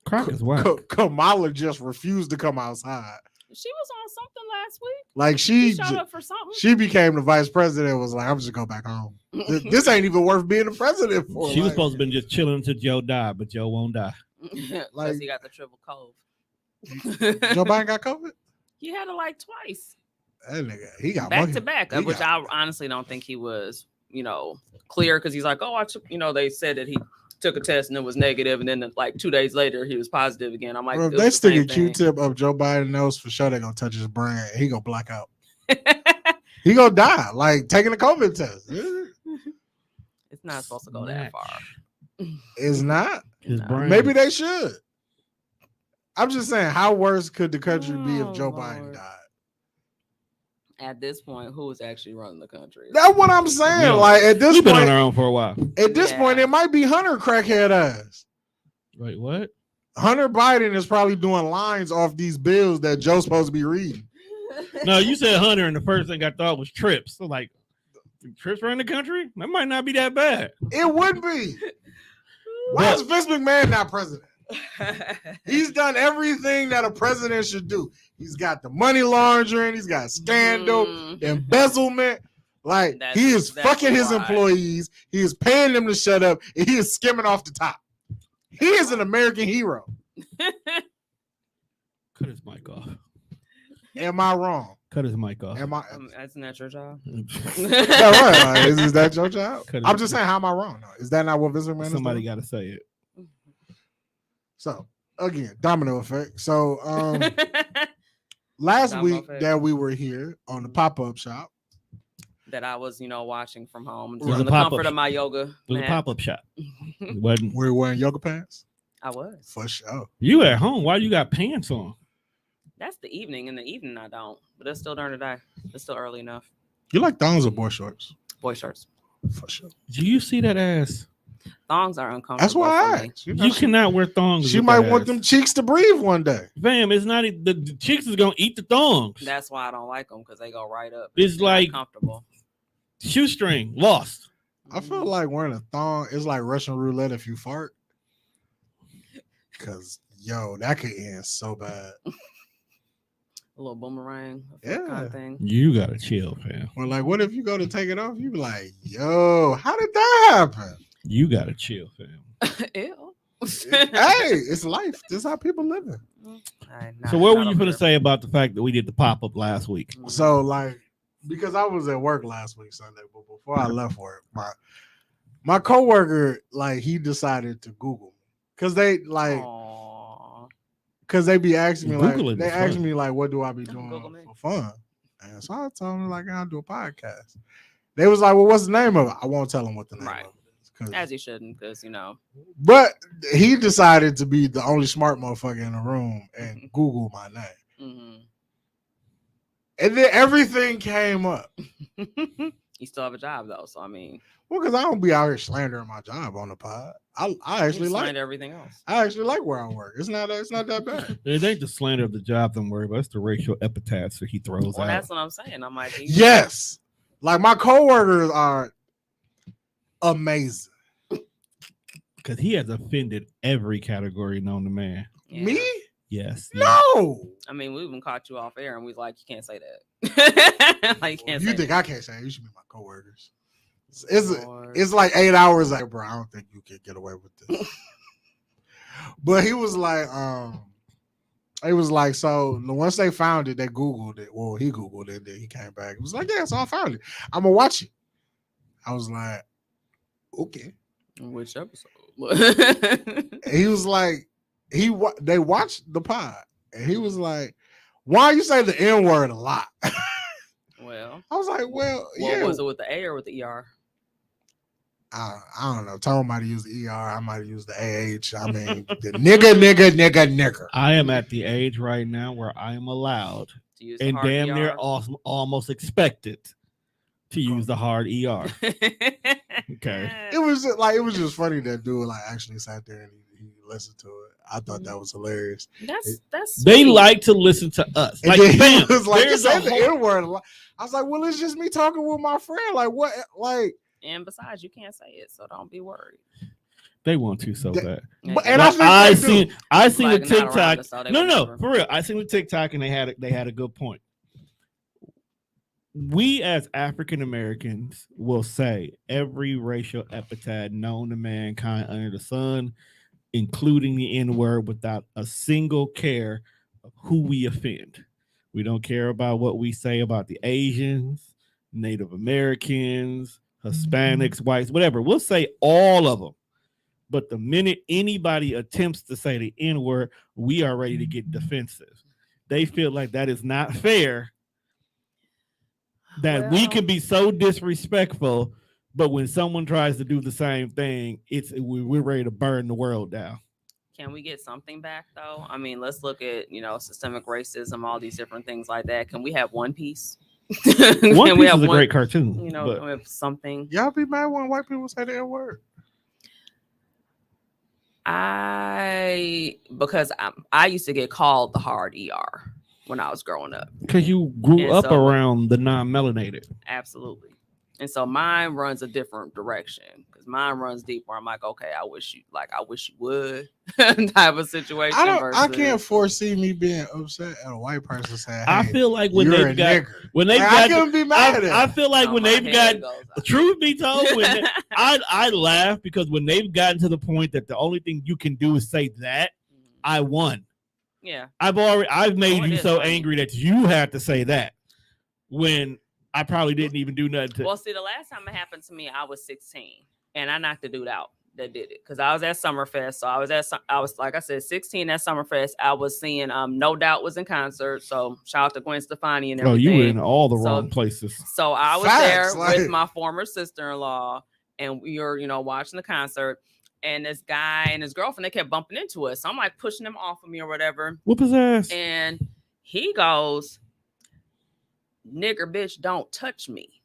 Crack is whack. Kamala just refused to come outside. She was on something last week. Like she showed up for something. She became the vice president and was like, I'm just going back home. This ain't even worth being the president for. She was supposed to be just chilling until Joe died, but Joe won't die. Because he got the Triple Cove. Joe Biden got COVID? He had it like twice. That nigga, he got back to back, which I honestly don't think he was, clear because he's like, oh, I took, they said that he took a test and it was negative, and then like 2 days later he was positive again. I'm like, bro, if they stick a Q-tip up Joe Biden's nose, for sure they're gonna touch his brain. He gonna black out. He gonna die, like taking a COVID test. It's not supposed to go that far. It's not. His brain. Maybe they should. I'm just saying, how worse could the country be if Joe Biden died? At this point, who's actually running the country? That's what I'm saying. Yeah. Like at this point, been on our own for a while. At this point, it might be Hunter crackhead ass. Wait, what? Hunter Biden is probably doing lines off these bills that Joe's supposed to be reading. No, you said Hunter, and the first thing I thought was Trips. So like, Trips running the country? That might not be that bad. It would be. Why is Vince McMahon not president? He's done everything that a president should do. He's got the money laundering, he's got scandal, embezzlement. Like he is fucking his employees, he is paying them to shut up, and he is skimming off the top. He is an American hero. Cut his mic off. Am I wrong? Cut his mic off. Am I? That's not your job. Right. Is that your job? I'm just saying, how am I wrong? No. Is that not what Vince McMahon is? Somebody got to say it. So again, domino effect. So last week that we were here on the pop-up shop that I was, watching from home in the comfort of my yoga. It was a pop-up shop. Were you wearing yoga pants? I was. For sure. You at home? Why you got pants on? That's the evening. In the evening, I don't. But it's still during the day. It's still early enough. You like thongs or boy shorts? Boy shorts. For sure. Do you see that ass? Thongs are uncomfortable. That's why I asked. You cannot wear thongs. She might want them cheeks to breathe one day. Fam, it's not the cheeks is gonna eat the thongs. That's why I don't like them, because they go right up. It's like comfortable. Shoestring lost. I feel like wearing a thong is like Russian roulette if you fart. Cause that could end so bad. A little boomerang, kind of thing. You gotta chill, fam. Or like, what if you go to take it off? You be like, yo, how did that happen? You gotta chill, fam. Ew. Hey, it's life. This is how people living. So what were you gonna say about the fact that we did the pop-up last week? So like, because I was at work last week Sunday, but before I left work, my coworker, like, he decided to Google me. Cause they like because they be asking me Googling like, they ask fun. me like, what do I be doing for fun? And so I told them like, I'll do a podcast. They was like, well, what's the name of it? I won't tell them what the name of it is. As you shouldn't, because But he decided to be the only smart motherfucker in the room and Google my name. Mm-hmm. And then everything came up. You still have a job though, so I mean, well, because I don't be out here slandering my job on the pod. I actually like everything else. I actually like where I work. It's not that bad. It ain't the slander of the job, don't worry, but it's the racial epithets that he throws out. That's what I'm saying. I'm like, yes, like my coworkers are amazing. Because he has offended every category known to man. Yeah. Me? Yes. No. I mean, we even caught you off air, and we was like, you can't say that. Like, you think I can't say it? You should be my coworkers. It's like 8 hours. Like, bro, I don't think you can get away with this. But he was like, so once they found it, they Googled it. Well, he Googled it, then he came back. It was like, yeah, so I found it. I'm gonna watch it. I was like, okay. Which episode? He was like, they watched the pod, and he was like, why you say the N word a lot? Well, I was like, well, yeah. Was it with the A or with the ER? I don't know. Tom might have used the ER. I might have used the AH. I mean, the nigga. I am at the age right now where I am allowed to use and damn near almost expected to use the hard ER. Okay. It was just funny that dude like actually sat there and he listened to it. I thought that was hilarious. That's they like to listen to us. And like, bam, was like, there's the N-word. I was like, well, it's just me talking with my friend. Like, what? Like, and besides, you can't say it, so don't be worried. They want to so bad. But, and I seen the TikTok. Us, so no, for real. I seen the TikTok and they had a good point. We as African Americans will say every racial epithet known to mankind under the sun, including the N-word, without a single care of who we offend. We don't care about what we say about the Asians, Native Americans, Hispanics, whites, whatever. We'll say all of them. But the minute anybody attempts to say the N-word, we are ready to get defensive. They feel like that is not fair. That we can be so disrespectful, but when someone tries to do the same thing, we're ready to burn the world down. Can we get something back though? I mean, let's look at systemic racism, all these different things like that. Can we have One Piece? One Piece is a great cartoon. We have something. Y'all be mad when white people say the N-word? Because I used to get called the hard ER when I was growing up. Because you grew up around the non-melanated. Absolutely. And so mine runs a different direction because mine runs deep where I'm like, okay, I wish you would type of situation. I can't foresee me being upset at a white person saying, hey, I feel like when they've got, I couldn't be mad at it. I feel like when they've got, truth be told, I laugh because when they've gotten to the point that the only thing you can do is say that, I won. Yeah. I've made you so angry that you had to say that when I probably didn't even do nothing. Well, see, the last time it happened to me, I was 16 and I knocked the dude out that did it because I was at Summerfest. So I was like I said, 16 at Summerfest. I was seeing No Doubt was in concert. So shout out to Gwen Stefani and everything. Oh, you were in all the wrong places. So I was there with my former sister-in-law and we were, watching the concert. And this guy and his girlfriend, they kept bumping into us. So I'm like pushing him off of me or whatever. Whoop his ass. And he goes, "Nigger bitch, don't touch me."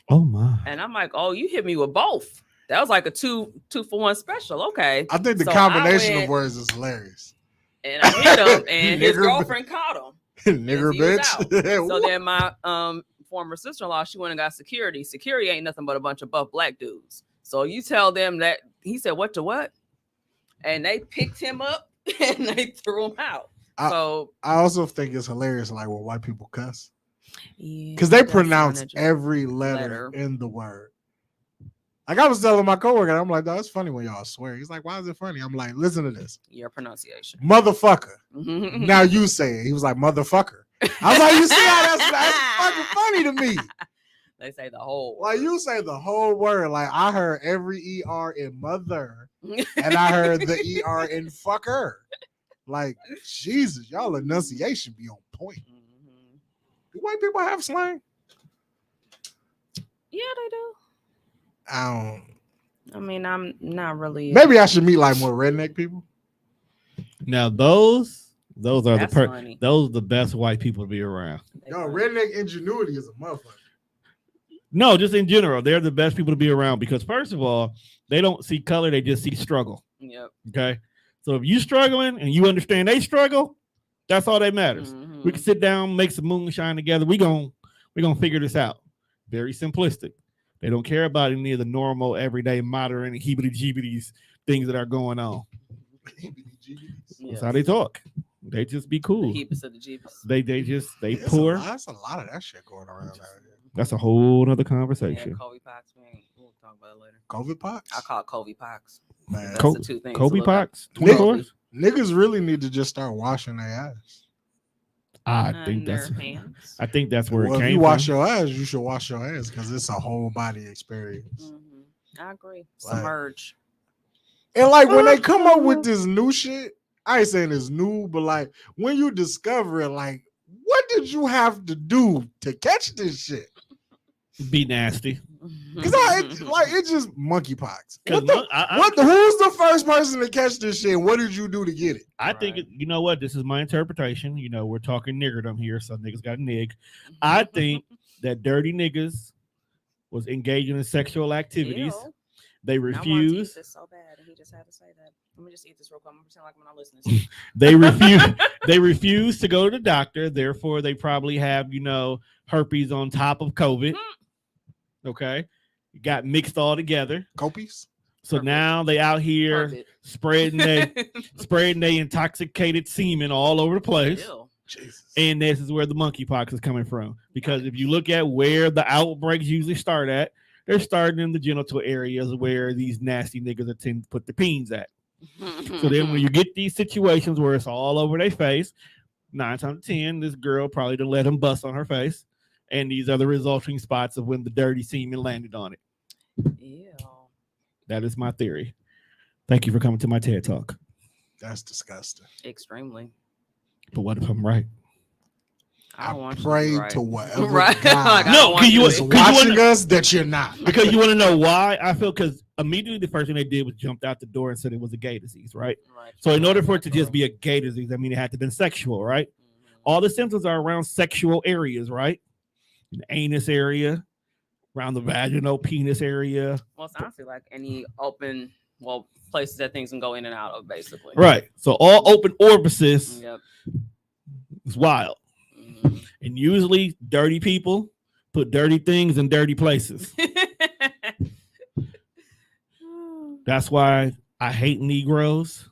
Oh my. And I'm like, "Oh, you hit me with both." That was like a two for one special. Okay. I think the So combination I went, of words is hilarious. And I hit him, and his girlfriend caught him. Nigger He was bitch. out. So then my former sister-in-law, she went and got security. Security ain't nothing but a bunch of buff black dudes. So you tell them that he said what to what, and they picked him up and they threw him out. I also think it's hilarious, like when white people cuss, because they pronounce every letter in the word. Like I was telling my coworker, I'm like, "That's funny when y'all swear." He's like, "Why is it funny?" I'm like, "Listen to this. Your pronunciation, motherfucker." Now you say it. He was like, "Motherfucker." I was like, "You see how that's fucking funny to me." They say the whole word. Like you say the whole word. Like I heard every ER in mother, and I heard the ER in fucker. Like Jesus, y'all enunciation be on point. Do white people have slang? Yeah, they do. I mean, I'm not really. Maybe I should meet like more redneck people. Now those are those are the best white people to be around. Yo, redneck ingenuity is a motherfucker. No, just in general, they're the best people to be around because first of all, they don't see color; they just see struggle. Yep. Okay. So if you struggling and you understand they struggle, that's all that matters. We can sit down, make some moonshine together. We're gonna figure this out. Very simplistic. They don't care about any of the normal, everyday, modern, heebity-jeebities things that are going on. That's how they talk. They just be cool. The heebs of the jeeps. They poor. That's a lot of that shit going around out here. That's a whole other conversation. Yeah, COVID pox, man. We'll talk about it later. COVID pox? I call it COVID pox. Man, that's the two things. COVID pox? Niggas really need to just start washing their ass. I think that's where it came from. If you wash your ass, you should wash your ass because it's a whole body experience. I agree. Submerge. And like when they come up with this new shit, I ain't saying it's new, but like when you discover it, like what did you have to do to catch this shit? Be nasty. Because it's just monkeypox. Who's the first person to catch this shit? What did you do to get it? I think you know what? This is my interpretation. You know, we're talking niggerdom here, so niggas got nig. I think that dirty niggas was engaging in sexual activities. Ew. They refused. This so bad, and he just had to say that. Let me just eat this real quick. I'm gonna pretend like I'm not listening. They refused to go to the doctor. Therefore, they probably have herpes on top of COVID. Okay, it got mixed all together. Copies. So now they out here spreading they intoxicated semen all over the place. Jesus. And this is where the monkeypox is coming from. Because if you look at where the outbreaks usually start at, they're starting in the genital areas where these nasty niggas are tend to put their peens at. So then when you get these situations where it's all over their face, 9 times out of 10, this girl probably done let him bust on her face. And these are the resulting spots of when the dirty semen landed on it. Ew. That is my theory. Thank you for coming to my TED Talk. That's disgusting. Extremely. But what if I'm right? I pray to whatever right. God because you watching us that you're not. Because you want to know why? I feel because immediately the first thing they did was jumped out the door and said it was a gay disease, right? So in order for it to just be a gay disease, I mean, it had to have been sexual, right? All the symptoms are around sexual areas, right? In the anus area, around the vaginal penis area. Well, it's honestly like any open, places that things can go in and out of, basically. Right. So all open orifices is wild. And usually dirty people put dirty things in dirty places. That's why I hate Negroes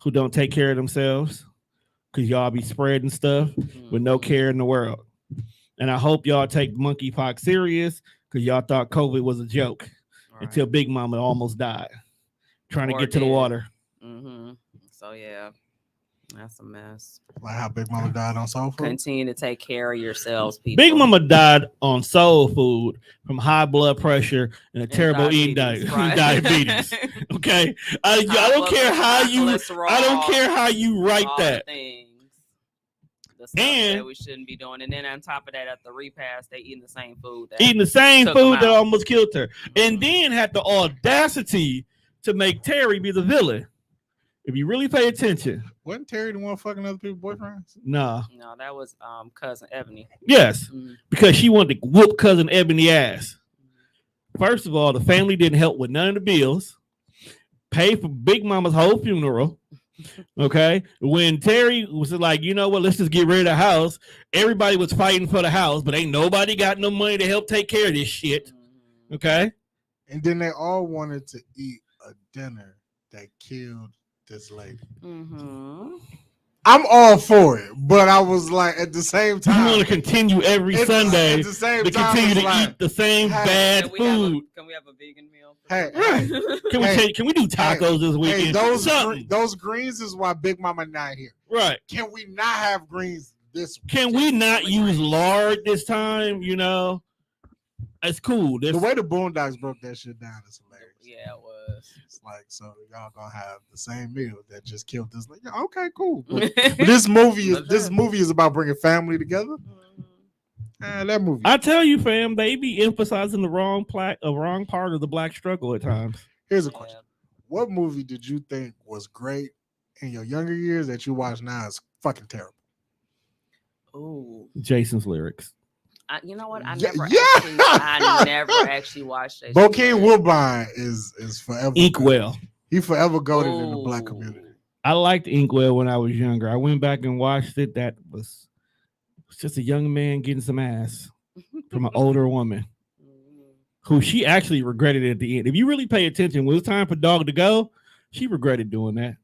who don't take care of themselves, because y'all be spreading stuff with no care in the world. And I hope y'all take monkeypox serious, because y'all thought COVID was a joke until Big Mama almost died trying to get to the water. So yeah, that's a mess. Like how Big Mama died on soul food. Continue to take care of yourselves, people. Big Mama died on soul food from high blood pressure and a terrible eating diabetes. Okay, I don't care how you write that. The stuff that we shouldn't be doing, and then on top of that, at the repast, they eating the same food. That almost killed her, and then had the audacity to make Terry be the villain. If you really pay attention. Wasn't Terry the one fucking other people's boyfriends? No, that was cousin Ebony. Yes, because she wanted to whoop cousin Ebony ass. First of all, the family didn't help with none of the bills. Pay for Big Mama's whole funeral. Okay, when Terry was like, you know what, let's just get rid of the house. Everybody was fighting for the house, but ain't nobody got no money to help take care of this shit. Okay, and then they all wanted to eat a dinner that killed this lady. I'm all for it, but I was like, at the same time, you want to continue every Sunday at the same to time, continue to like, eat the same bad food. Can we have a vegan meal? Can we do tacos this weekend? Those greens is why Big Mama not here. Right? Can we not have greens this week? Can we not use lard this time? You know, it's cool. The way the Boondocks broke that shit down is hilarious. Yeah, it was. It's like, so y'all gonna have the same meal that just killed this. Like, yeah, okay, cool. But this movie is about bringing family together. That movie. I tell you, fam, they be emphasizing the wrong part of the black struggle at times. Here's a question: what movie did you think was great in your younger years that you watch now is fucking terrible? Ooh, Jason's Lyrics. You know what? I never actually watched it. Bokeem Woodbine is forever. Inkwell. He forever goated in the black community. I liked Inkwell when I was younger. I went back and watched it. That was just a young man getting some ass from an older woman who she actually regretted at the end. If you really pay attention, when it was time for Dog to go, she regretted doing that.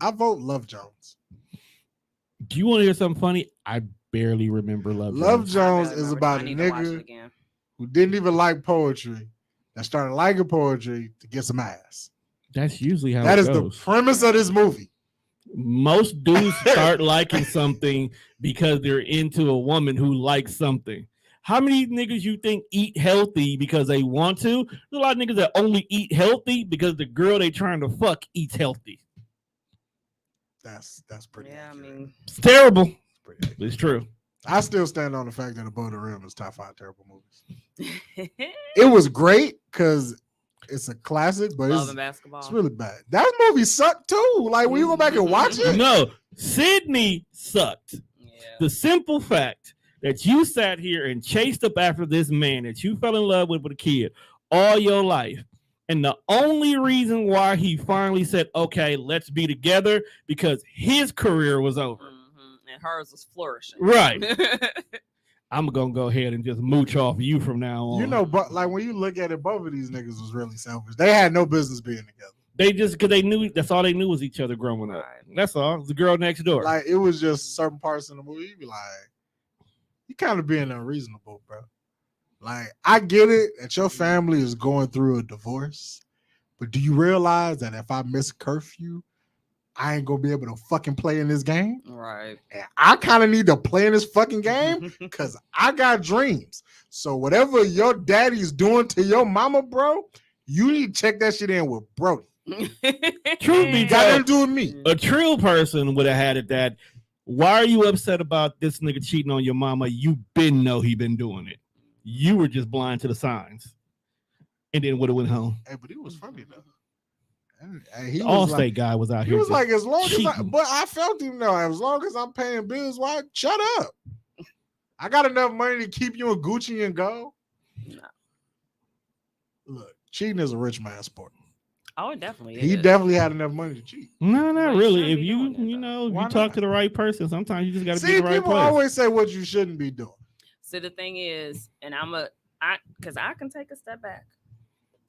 I vote Love Jones. Do you want to hear something funny? I barely remember Love Jones. Love Jones is about a nigga who didn't even like poetry that started liking poetry to get some ass. That's usually how that it is goes. The premise of this movie. Most dudes start liking something because they're into a woman who likes something. How many niggas you think eat healthy because they want to? There's a lot of niggas that only eat healthy because the girl they trying to fuck eats healthy. That's pretty. Yeah, accurate. I mean, it's terrible. It's true. I still stand on the fact that Above the Rim is top 5 terrible movies. It was great because it's a classic, but it's really bad. That movie sucked too. Like when you go back and watch it. No, Sydney sucked. Yeah. The simple fact that you sat here and chased up after this man that you fell in love with a kid all your life. And the only reason why he finally said, okay, let's be together, because his career was over. And hers was flourishing. Right. I'm going to go ahead and just mooch off you from now on. You know, but like when you look at it, both of these niggas was really selfish. They had no business being together. They just, because they knew, that's all they knew was each other growing up. Right. That's all. It was the girl next door. Like, it was just certain parts in the movie, you'd be like, you kind of being unreasonable, bro. Like, I get it that your family is going through a divorce, but do you realize that if I miss curfew, I ain't gonna be able to fucking play in this game? Right. And I kind of need to play in this fucking game because I got dreams. So whatever your daddy's doing to your mama, bro, you need to check that shit in with Brody. Truth be got told, to do with me. A true person would have had it that, why are you upset about this nigga cheating on your mama? You been know he been doing it. You were just blind to the signs. And then would have went home. Hey, but he was funny though. He Allstate like, guy was out here. He was like, as long cheating. But I felt him though. As long as I'm paying bills, why? Shut up. I got enough money to keep you in Gucci and go. No. Look, cheating is a rich man's sport. Oh, it definitely He definitely had enough money to cheat. No, not really. If you talk to the right person, sometimes you just got to be the right place. People always say what you shouldn't be doing. So the thing is, and because I can take a step back.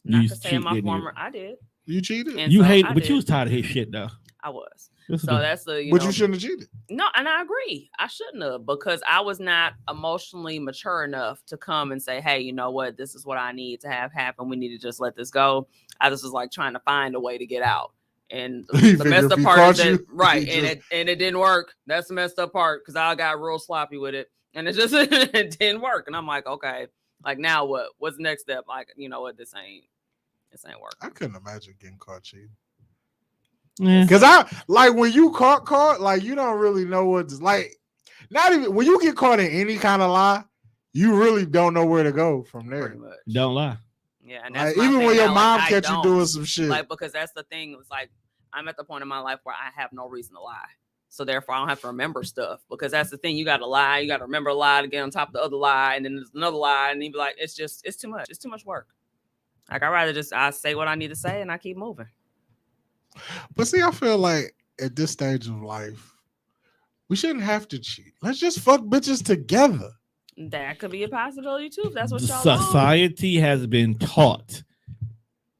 You to say my former, I did. You cheated. And you hate, but you was tired of his shit though. I was. So that's the. But you shouldn't have cheated. No, and I agree. I shouldn't have, because I was not emotionally mature enough to come and say, "Hey, you know what? This is what I need to have happen. We need to just let this go." I just was like trying to find a way to get out. And the messed up part is that, right, and it didn't work. That's the messed up part, because I got real sloppy with it, and it just it didn't work. And I'm like, okay, like now what? What's the next step? Like, you know what? This ain't working. I couldn't imagine getting caught cheating. Because I like when you caught, like you don't really know what to, like. Not even when you get caught in any kind of lie, you really don't know where to go from there. Don't lie. Yeah, and that's like, even when your mom like, catch you doing some shit. Like, because that's the thing. It's like I'm at the point in my life where I have no reason to lie. So therefore, I don't have to remember stuff because that's the thing. You got to lie. You got to remember a lie to get on top of the other lie, and then there's another lie, and you be like, it's too much. It's too much work. Like I'd rather I say what I need to say and I keep moving. But see, I feel like at this stage of life, we shouldn't have to cheat. Let's just fuck bitches together. That could be a possibility too. If that's what y'all Society has been taught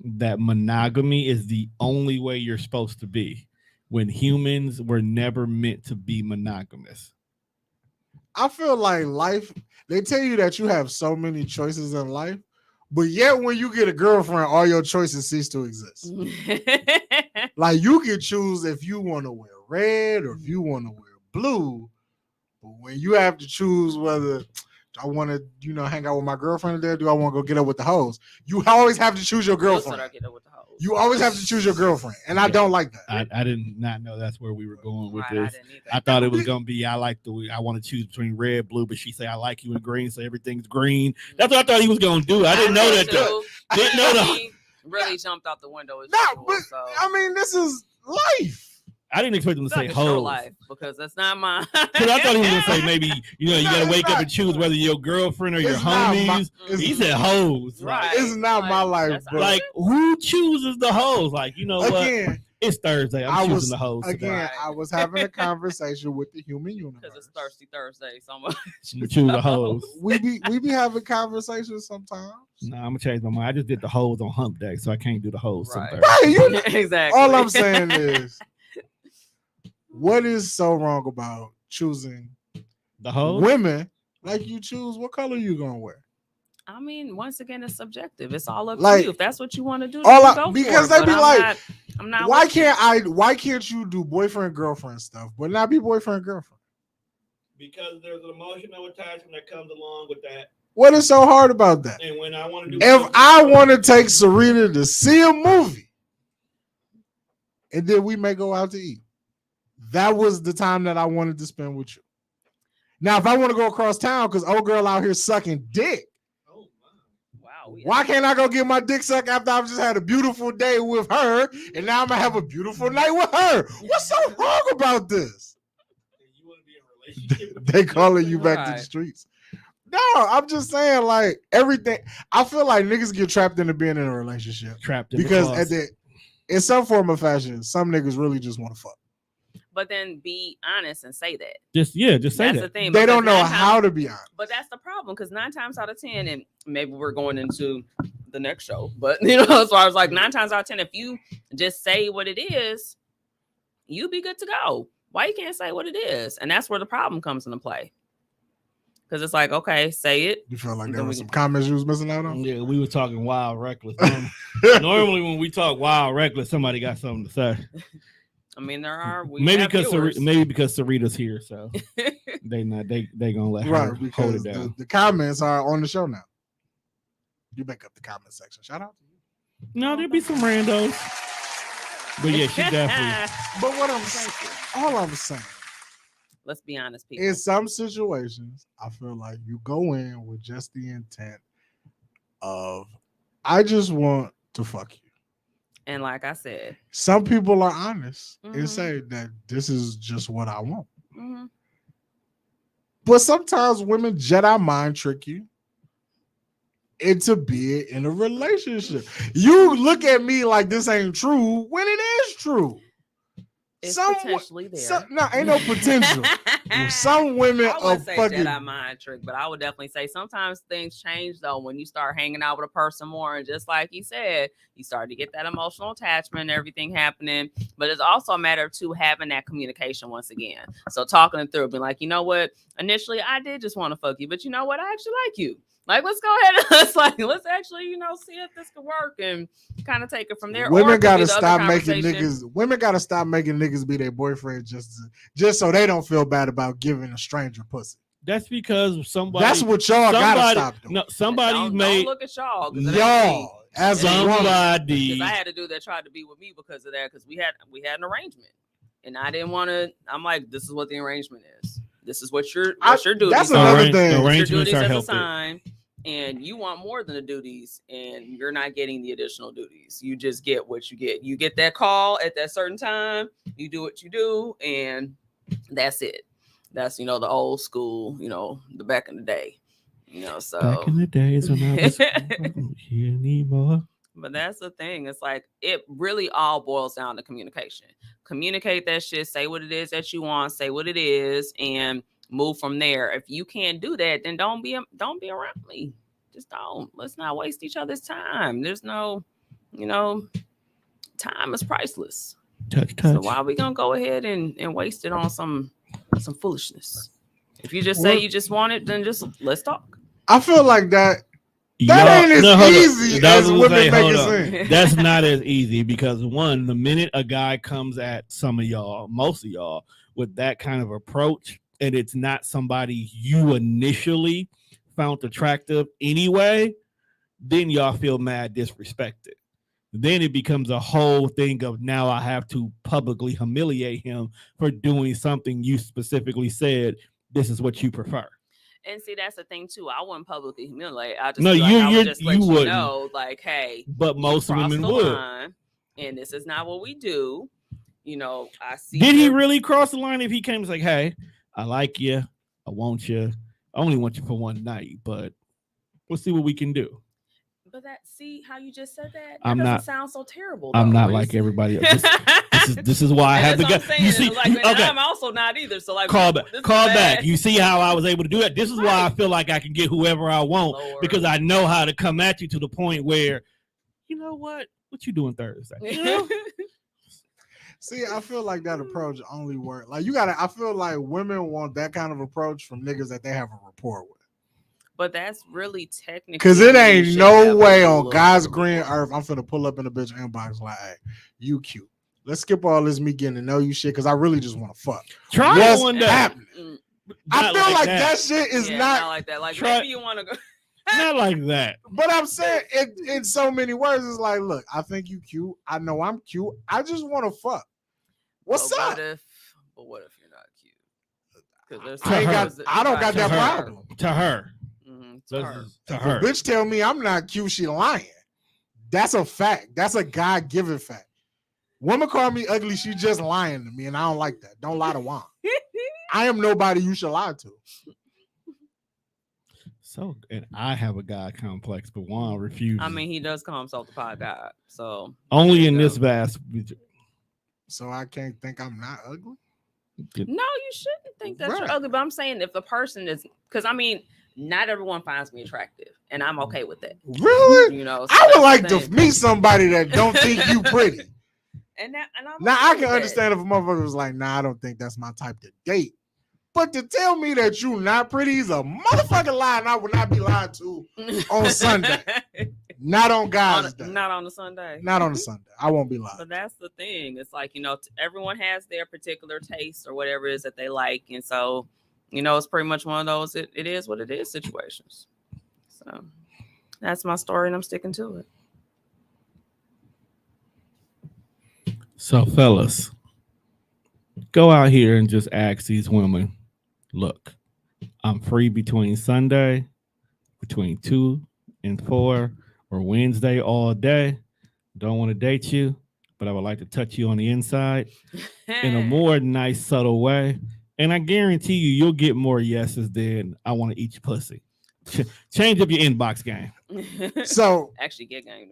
that monogamy is the only way you're supposed to be, when humans were never meant to be monogamous. I feel like life, they tell you that you have so many choices in life, but yet when you get a girlfriend, all your choices cease to exist. Like you can choose if you want to wear red or if you want to wear blue, but when you have to choose whether I want to, hang out with my girlfriend today, do I want to go get up with the hoes? You always have to choose your girlfriend. You always have to choose your girlfriend, and I don't like that. I did not know that's where we were going with this. I thought it was gonna be I want to choose between red, blue, but she say I like you in green, so everything's green. That's what I thought he was gonna do. I didn't know that. Didn't know that. Really jumped out the window. I mean, this is life. I didn't expect him to say hoes life because that's not mine. Because I thought he was gonna say maybe you gotta wake up and choose whether your girlfriend or your homies. He said hoes. Right. It's not my life. But like who chooses the hoes? Like again, what? It's Thursday. I'm choosing the hoes. Again, I was having a conversation with the human universe. Because it's Thirsty Thursday, so much. You choose the hoes. We be having conversations sometimes. No, I'm gonna change my mind. I just did the hoes on Hump Day, so I can't do the hoes. Right. Exactly. All I'm saying is, what is so wrong about choosing the hoes? Women like you choose what color you gonna wear? I mean, once again, it's subjective. It's all up to you. If that's what you want to do, because they be like, I'm not. Why can't you do boyfriend girlfriend stuff, but not be boyfriend girlfriend? Because there's an emotional attachment that comes along with that. What is so hard about that? And when I want to do, if I want to take Serita to see a movie, and then we may go out to eat, that was the time that I wanted to spend with you. Now, if I want to go across town because old girl out here sucking dick. Why can't I go get my dick sucked after I've just had a beautiful day with her, and now I'm gonna have a beautiful night with her? What's so wrong about this? You want to be in a relationship? They calling you back to the streets. No, I'm just saying, like everything. I feel like niggas get trapped into being in a relationship, because in some form of fashion, some niggas really just want to fuck. But then be honest and say that. Just say that's that. The thing. They don't know how to be honest. But that's the problem, because 9 times out of 10, and maybe we're going into the next show, but so I was like 9 times out of 10, if you just say what it is, you be good to go. Why you can't say what it is? And that's where the problem comes into play. Because it's like, okay, say it. You feel like there were some comments you was missing out on? Yeah, we were talking wild, reckless. Normally when we talk wild, reckless, somebody got something to say. I mean, there are maybe because Sarita's here, so they gonna let her hold it down. The comments are on the show now. You make up the comment section. Shout out to you. No, there'll be some randos, but yeah, she definitely. But all I'm saying. Let's be honest, people. In some situations, I feel like you go in with just the intent of, I just want to fuck you. And like I said, some people are honest and say that this is just what I want. Mm-hmm. But sometimes women Jedi mind trick you into being in a relationship. You look at me like this ain't true when it is true. It's potentially there. No, ain't no potential. Some women are fucking Jedi mind trick, but I would definitely say sometimes things change though when you start hanging out with a person more, and just like he said, you start to get that emotional attachment and everything happening. But it's also a matter of having that communication once again. So talking it through, being like, you know what? Initially, I did just want to fuck you, but you know what? I actually like you. Like, let's go ahead and let's actually, see if this could work and kind of take it from there. Women gotta stop making niggas. Women gotta stop making niggas be their boyfriend just so they don't feel bad about giving a stranger pussy. That's because somebody. That's what y'all gotta stop doing. No, somebody's made. Don't look at y'all. Y'all as somebody. Because I had a dude that tried to be with me because of that. Because we had an arrangement, and I didn't want to. I'm like, this is what the arrangement is. This is what your duty. That's another thing. Arrangements are healthy. and you want more than the duties, and you're not getting the additional duties. You just get what you get. You get that call at that certain time, you do what you do, and that's it. That's, the old school, the back in the day, so back in the days when I was here anymore. But that's the thing. It's like, it really all boils down to communication. Communicate that shit, say what it is that you want, say what it is, and move from there. If you can't do that, then don't be around me. Just don't. Let's not waste each other's time. There's no, time is priceless. Touch. So why are we gonna go ahead and waste it on some foolishness? If you just say you just want it, then just let's talk. I feel like that ain't as easy as women make it seem. That's not as easy because, one, the minute a guy comes at some of y'all, most of y'all, with that kind of approach, and it's not somebody you initially found attractive anyway, then y'all feel mad disrespected. Then it becomes a whole thing of, now I have to publicly humiliate him for doing something you specifically said this is what you prefer. And see, that's the thing too. I wouldn't publicly humiliate. I just no, I would just let you wouldn't know, like, hey, but most women would. Line, and this is not what we do. I see. Did he really cross the line if he came and like, hey, I like you, I want you, I only want you for one night, but we'll see what we can do. But see how you just said that? That doesn't sound so terrible. I'm not like everybody else. This is why I have the guy. You see, okay. I'm also not either. So like, call back. You see how I was able to do that? This is why I feel like I can get whoever I want, because I know how to come at you to the point where, you know what you doing Thursday? See, I feel like that approach only works. Like, I feel like women want that kind of approach from niggas that they have a rapport with. But that's really technically, because it ain't no way on God's green earth I'm finna pull up in the bitch inbox like, hey, you cute. Let's skip all this me getting to know you shit, because I really just want to fuck. Try what's one day. happening? I feel like that shit is not like that. Like, maybe you want to go. Not like that. But I'm saying it in so many words. It's like, look, I think you cute. I know I'm cute. I just want to fuck. What's up? But what if you're not cute? I don't got that problem. To her. To her. The bitch tell me I'm not cute, she lying. That's a fact. That's a God-given fact. Woman call me ugly, she just lying to me, and I don't like that. Don't lie to Juan. I am nobody you should lie to. So, and I have a God complex, but Juan refuses. I mean, he does call himself the pod God. So only in this vast. So I can't think I'm not ugly? No, you shouldn't think that you're ugly. But I'm saying, if the person is, because I mean, not everyone finds me attractive, and I'm okay with that. Really? So I would like to meet somebody that don't think you pretty. And I'm now I can understand if a motherfucker was like, nah, I don't think that's my type to date. But to tell me that you not pretty is a motherfucking lie, and I would not be lied to on Sunday. Not on God's day. Not on the Sunday. Not on the Sunday. I won't be lied. But that's the thing. It's like, everyone has their particular taste or whatever it is that they like. And so, it's pretty much one of those, it is what it is situations. So that's my story, and I'm sticking to it. So, fellas, go out here and just ask these women, look, I'm free between Sunday, between 2 and 4, or Wednesday all day. Don't want to date you, but I would like to touch you on the inside in a more nice, subtle way. And I guarantee you'll get more yeses than I want to eat your pussy. Change up your inbox game. So, actually get game.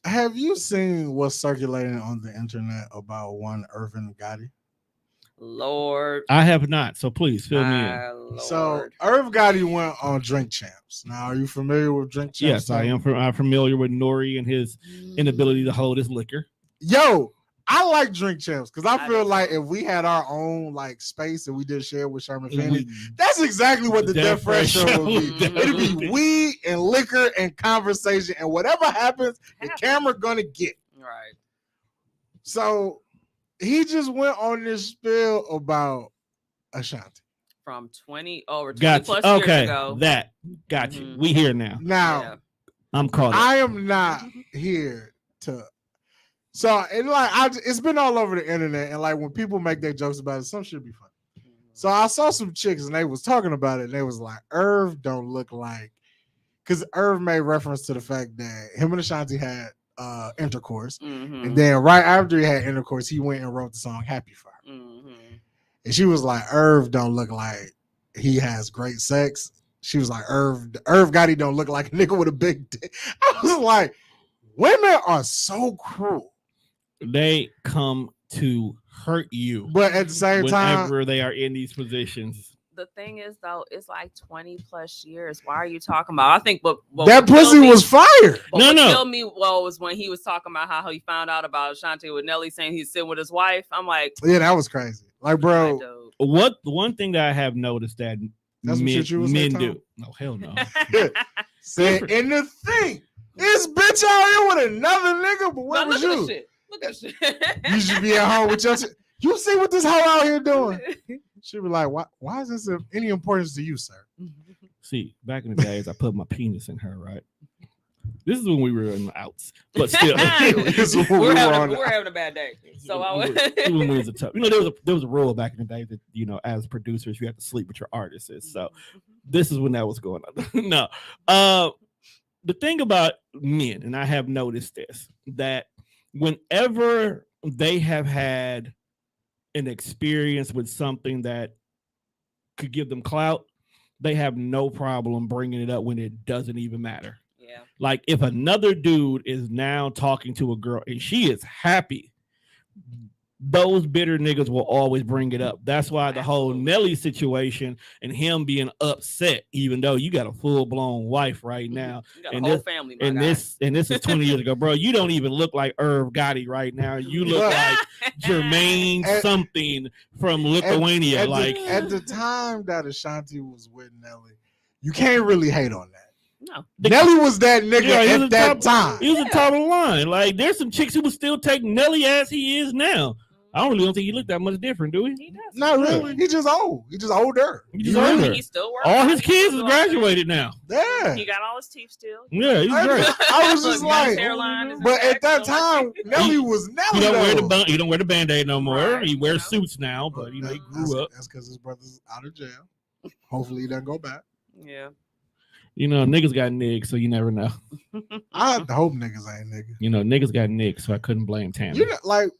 Have you seen what's circulating on the internet about one Irvin Gotti? Lord, I have not. So please fill me in. Lord. So Irv Gotti went on Drink Champs. Now, are you familiar with Drink Champs? Yes, I am. I'm familiar with Nori and his inability to hold his liquor. Yo, I like Drink Champs because I feel like if we had our own like space and we did share with Sherman Finney, that's exactly what the Death Fresh show would be. It'd be weed and liquor and conversation, and whatever happens, the camera gonna get. Right. So he just went on this spiel about Ashanti. From 20 plus gotcha. years ago. That got you. We here now. Now, I'm caught up. I am not here to. So it's been all over the internet, and like when people make their jokes about it, some should be funny. So I saw some chicks and they was talking about it. And they was like, Irv don't look like, because Irv made reference to the fact that him and Ashanti had intercourse. And then right after he had intercourse, he went and wrote the song Happy for her. And she was like, Irv don't look like he has great sex. She was like, Irv Gotti don't look like a nigga with a big dick. I was like, women are so cruel. They come to hurt you. But at the same time, whenever they are in these positions. The thing is, though, it's like 20 plus years. Why are you talking about? I think what that pussy was fire. What killed me was when he was talking about how he found out about Ashanti with Nelly saying he's sitting with his wife. I'm like, yeah, that was crazy. Like, bro, the one thing that I have noticed that men do. No, hell no. Said, and the thing, this bitch out here with another nigga, but what was you? Look at shit. You should be at home with your shit. You see what this hoe out here doing? She'd be like, why is this of any importance to you, sir? See, back in the days, I put my penis in her, right? This is when we were in the outs, but still, we're having a bad day. So when we was a tough, there was a rule back in the day that as producers you have to sleep with your artists. So this is when that was going on. No, the thing about men, and I have noticed this, that whenever they have had an experience with something that could give them clout, they have no problem bringing it up when it doesn't even matter. Yeah. Like if another dude is now talking to a girl and she is happy, those bitter niggas will always bring it up. That's why the whole Nelly situation and him being upset, even though you got a full-blown wife right now. You got a whole family, this is 20 years ago, bro. You don't even look like Irv Gotti right now. You look like Jermaine something from Lithuania. At the time that Ashanti was with Nelly, you can't really hate on that. No, Nelly was that nigga at that time. He was the top of the line. Like there's some chicks who would still take Nelly as he is now. I don't think he looked that much different, do he? He does. Not really. He's just old. He's just older. He's older. He still works. All his kids have graduated now. Yeah. He got all his teeth still. Yeah, he's great. I was just like, but at that time, Nelly was Nelly. He don't wear the Band-Aid no more. Right. He wears suits now, but he grew up. That's because his brother's out of jail. Hopefully he doesn't go back. Yeah. Niggas got niggas, so you never know. I hope niggas ain't niggas. Niggas got niggas, so I couldn't blame Tanner.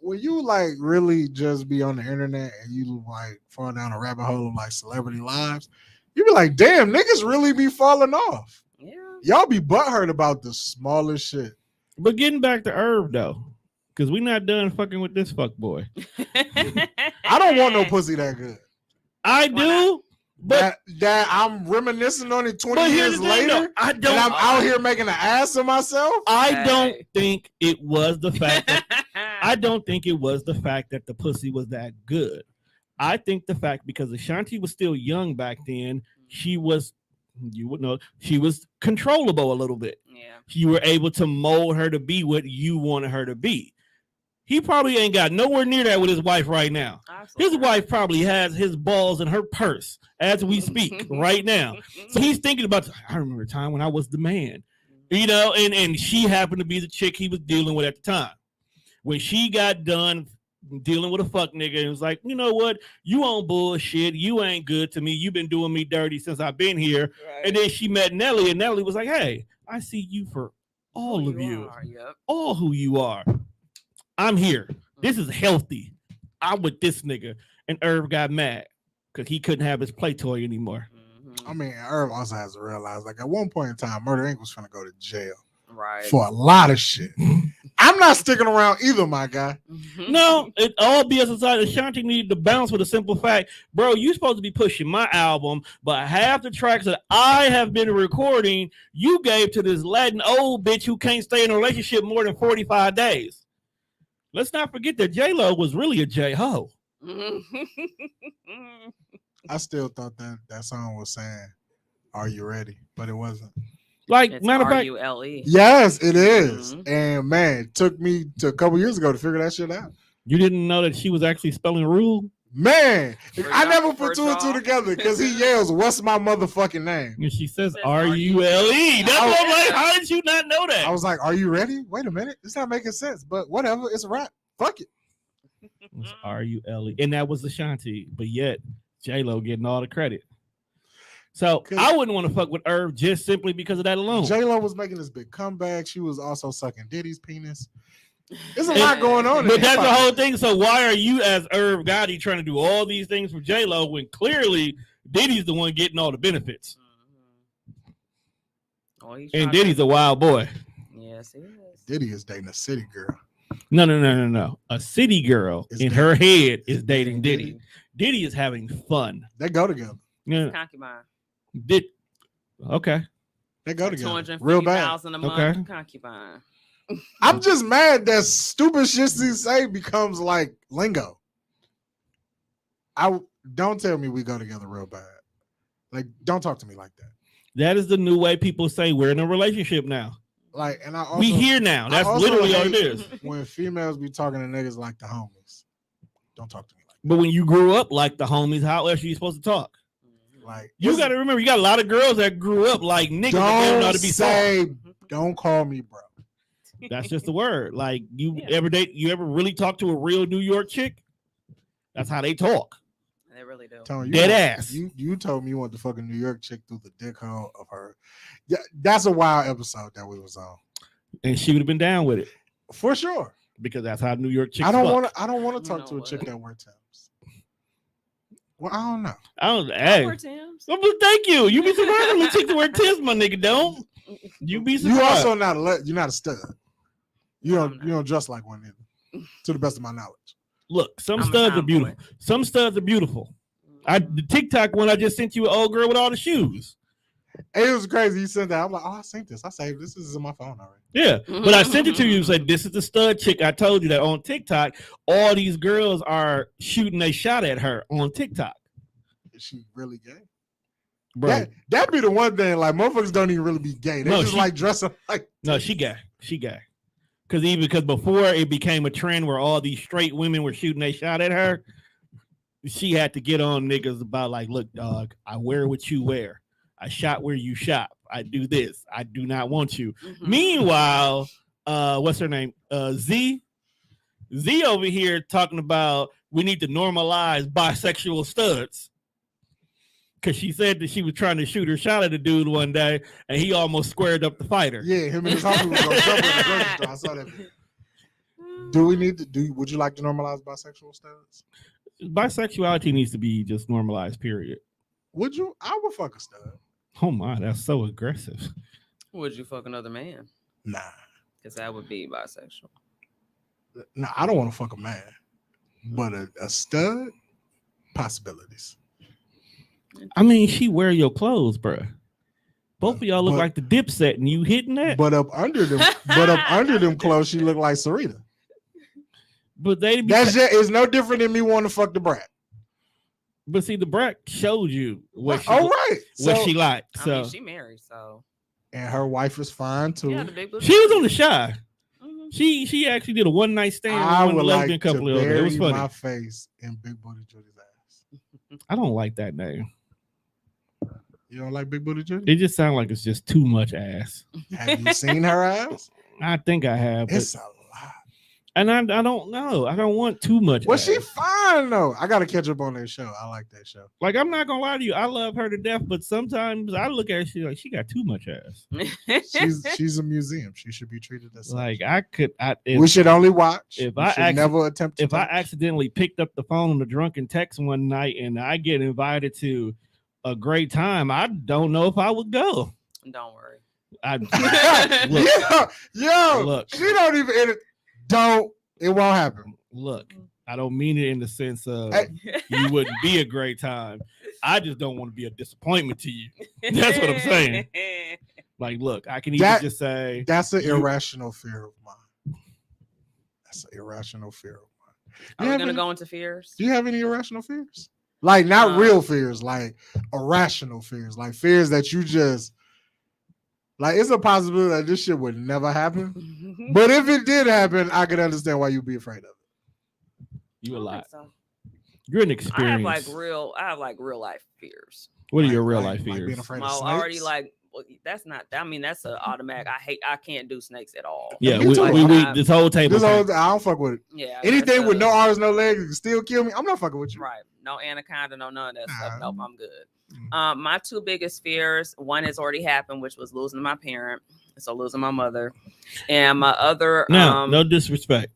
When you really just be on the internet and you fall down a rabbit hole of celebrity lives, you be like, damn, niggas really be falling off. Yeah. Y'all be butthurt about the smallest shit. But getting back to Irv though, because we not done fucking with this fuck boy. I don't want no pussy that good. I do. But that I'm reminiscing on it 20 years later. I'm out here making an ass of myself. I don't think it was the fact that the pussy was that good. I think the fact because Ashanti was still young back then, she was controllable a little bit. Yeah. You were able to mold her to be what you wanted her to be. He probably ain't got nowhere near that with his wife right now. Absolutely. His wife probably has his balls in her purse as we speak right now. So he's thinking about, I remember a time when I was the man, and she happened to be the chick he was dealing with at the time. When she got done dealing with a fuck nigga and was like, you know what? You on bullshit. You ain't good to me. You've been doing me dirty since I've been here. Right. And then she met Nelly and Nelly was like, hey, I see you for all of you. All who you are. I'm here. This is healthy. I'm with this nigga. And Irv got mad because he couldn't have his play toy anymore. I mean, Irv also has to realize, at one point in time, Murder Inc. was going to go to jail. Right. For a lot of shit. I'm not sticking around either, my guy. No, it all BS aside. Ashanti needed to bounce with a simple fact. Bro, you supposed to be pushing my album, but half the tracks that I have been recording, you gave to this Latin old bitch who can't stay in a relationship more than 45 days. Let's not forget that J-Lo was really a J-Ho. I still thought that song was saying, "Are you ready?" But it wasn't. It's matter of fact, R-U-L-E. Yes, it is. And man, it took me to a couple years ago to figure that shit out. You didn't know that she was actually spelling rule? Man, I never put two and two together because he yells, "What's my motherfucking name?" And she says R-U-L-E. That's what I'm like, how did you not know that? I was like, "Are you ready?" Wait a minute, it's not making sense, but whatever, it's a rap. Fuck it. It's R-U-L-E, and that was Ashanti, but yet J-Lo getting all the credit. So I wouldn't want to fuck with Irv just simply because of that alone. J-Lo was making this big comeback. She was also sucking Diddy's penis. There's a lot going on. But that's the whole thing. So why are you as Irv Gotti trying to do all these things for J-Lo when clearly Diddy's the one getting all the benefits? And Diddy's a wild boy. Yes, he is. Diddy is dating a city girl. No. A city girl in her head is dating Diddy. Diddy is having fun. They go together. Yeah. Concubine. Okay. They go together. $250,000 a month. Okay. Concubine. I'm just mad that stupid shit he say becomes like lingo. Don't tell me we go together real bad. Like, don't talk to me like that. That is the new way people say we're in a relationship now. Like, and we here now. That's literally all it is. When females be talking to niggas like the homies, don't talk to me like that. But when you grew up like the homies, how else are you supposed to talk? Like, you got to remember, you got a lot of girls that grew up like niggas. Don't know to be say, don't call me bro. That's just the word. Like, you ever really talk to a real New York chick? That's how they talk. They really do. Tony, dead ass. You told me you want the fucking New York chick through the dick hole of her. Yeah, that's a wild episode that we was on. And she would have been down with it. For sure. Because that's how New York chicks I don't want to talk to a chick that wear Timbs. Well, I don't know. Hey. Thank you. You be surprised when chicks wear Timbs, my nigga. Don't. You be surprised. You also you're not a stud. You don't dress like one either. To the best of my knowledge. Look, some studs are beautiful. Some studs are beautiful. The TikTok one I just sent you, an old girl with all the shoes. It was crazy. You sent that. I'm like, I sent this. I saved this. This is in my phone already. Yeah, but I sent it to you and said, this is the stud chick. I told you that on TikTok, all these girls are shooting a shot at her on TikTok. Is she really gay? Bro, that'd be the one thing. Like, motherfuckers don't even really be gay. They just like dressing like. No, she gay. She gay. Because before it became a trend where all these straight women were shooting a shot at her, she had to get on niggas about like, look, dog, I wear what you wear. I shop where you shop. I do this. I do not want you. Meanwhile, what's her name? Z over here talking about we need to normalize bisexual studs. Because she said that she was trying to shoot her shot at a dude one day, and he almost squared up the fighter. Yeah, him and his husband was gonna jump in the grocery store. I saw that. Would you like to normalize bisexual studs? Bisexuality needs to be just normalized, period. Would you? I would fuck a stud. Oh my, that's so aggressive. Would you fuck another man? Nah. Because that would be bisexual. No, I don't want to fuck a man. But a stud, possibilities. I mean, she wear your clothes, bro. Both of y'all look like the Dipset, and you hitting that. But up under them clothes, she look like Serita. But it's no different than me wanting to fuck the brat. But see, the brat showed you what she liked. So I mean, she married, so and her wife is fine too. Yeah, she was on The Shy. Mm-hmm. She actually did a one night stand with one lesbian couple. It was funny. My face in Big Booty Judy's ass. I don't like that name. You don't like Big Booty Judy? It just sounds like it's just too much ass. Have you seen her ass? I think I have. It's a lot. And I don't know. I don't want too much. Well, she fine though. I gotta catch up on that show. I like that show. Like, I'm not gonna lie to you. I love her to death, but sometimes I look at her, she got too much ass. she's a museum. She should be treated as like such. We should only watch. If I accidentally picked up the phone on a drunken text one night and I get invited to a great time, I don't know if I would go. Don't worry. Look, she don't even. It won't happen. Look, I don't mean it in the sense of you wouldn't be a great time. I just don't want to be a disappointment to you. That's what I'm saying. Like, look, I can even just say that's an irrational fear of mine. That's an irrational fear of mine. Are we gonna go into fears? Do you have any irrational fears? Like, not real fears, like irrational fears, like fears that you just. Like, it's a possibility that this shit would never happen. But if it did happen, I could understand why you'd be afraid of it. You a lot. So. You're an experience. I have real life fears. What are your real life fears? Like being afraid of snakes? Already that's not. I mean, that's an automatic. I can't do snakes at all. Yeah, we this whole table. I don't fuck with it. Yeah. Anything with no arms, no legs, can still kill me. I'm not fucking with you. Right. no anaconda, no none of that stuff. Nope, I'm good. My two biggest fears, one has already happened, which was losing my parent, so losing my mother, and my other. No disrespect.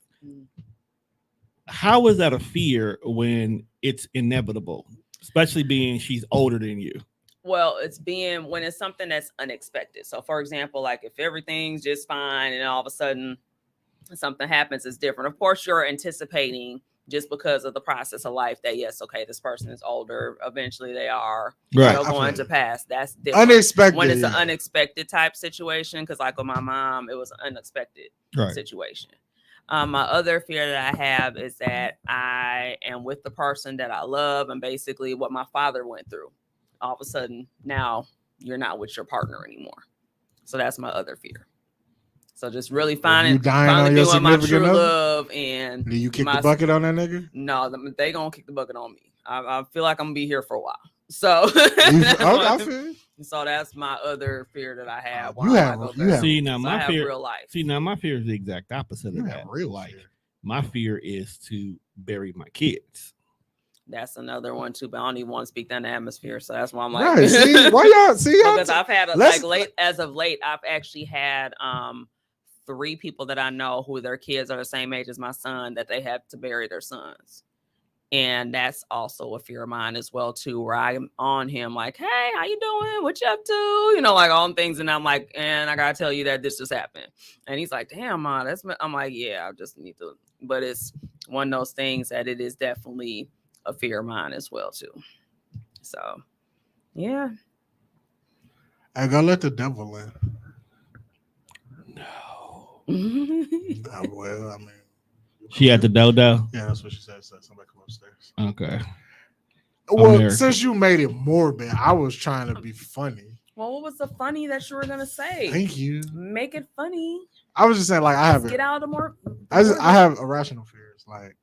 How is that a fear when it's inevitable, especially being she's older than you? Well, it's being when it's something that's unexpected. So, for example, like if everything's just fine and all of a sudden something happens, it's different. Of course, you're anticipating just because of the process of life that yes, okay, this person is older. Eventually, they are going to pass. That's different. Unexpected when it's an unexpected type situation. Because like with my mom, it was an unexpected situation. My other fear that I have is that I am with the person that I love, and basically what my father went through. All of a sudden, now you're not with your partner anymore. So that's my other fear. So just really finally being with my true love. And do you kick the bucket on that nigga? No, they gonna kick the bucket on me. I feel like I'm gonna be here for a while. So I feel. So that's my other fear that I have. See now my fear. Real life. See now my fear is the exact opposite of that. Real life. My fear is to bury my kids. That's another one too, but I don't even want to speak down the atmosphere, so that's why I'm like, right. See, why y'all see? Because I've had as of late, I've actually had 3 people that I know who their kids are the same age as my son that they have to bury their sons, and that's also a fear of mine as well too. Where I'm on him like, hey, how you doing? What you up to? You know, like all them things, and I'm like, and I gotta tell you that this just happened, and he's like, damn, Ma, I'm like, yeah, I just need to, but it's one of those things that it is definitely a fear of mine as well too. So yeah, I gotta let the devil in. No. Well, I mean, she had the dodo. Yeah, that's what she said. Somebody come upstairs. Okay. Well, since you made it morbid, I was trying to be funny. Well, what was the funny that you were gonna say? Thank you. Make it funny. I was just saying, like, I have get out of the more. I have irrational fears, like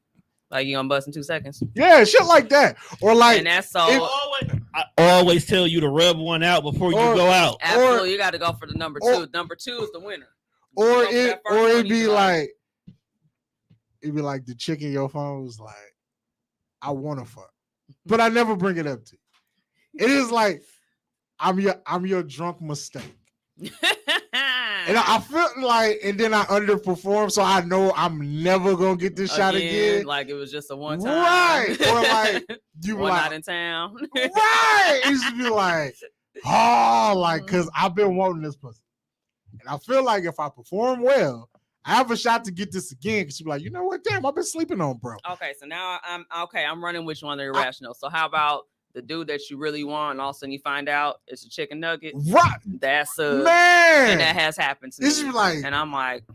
you gonna bust in 2 seconds. Yeah, shit like that, or like. And that's so. I always tell you to rub one out before you go out. Absolutely, you got to go for the number 2. Number 2 is the winner. Or it'd be like the chick in your phone was like, I want to fuck, but I never bring it up to you. It is like I'm your drunk mistake. And I feel like, and then I underperform, so I know I'm never gonna get this shot again. Like it was just a one time, right? Or like you were not in town, right? It should be like, oh, like because I've been wanting this pussy, and I feel like if I perform well, I have a shot to get this again. Because you be like, you know what? Damn, I've been sleeping on, bro. Okay, so now I'm running with you on the irrational. So how about the dude that you really want, and all of a sudden you find out it's a chicken nugget? Right. That's a man. And that has happened to me. It's like, and I'm like,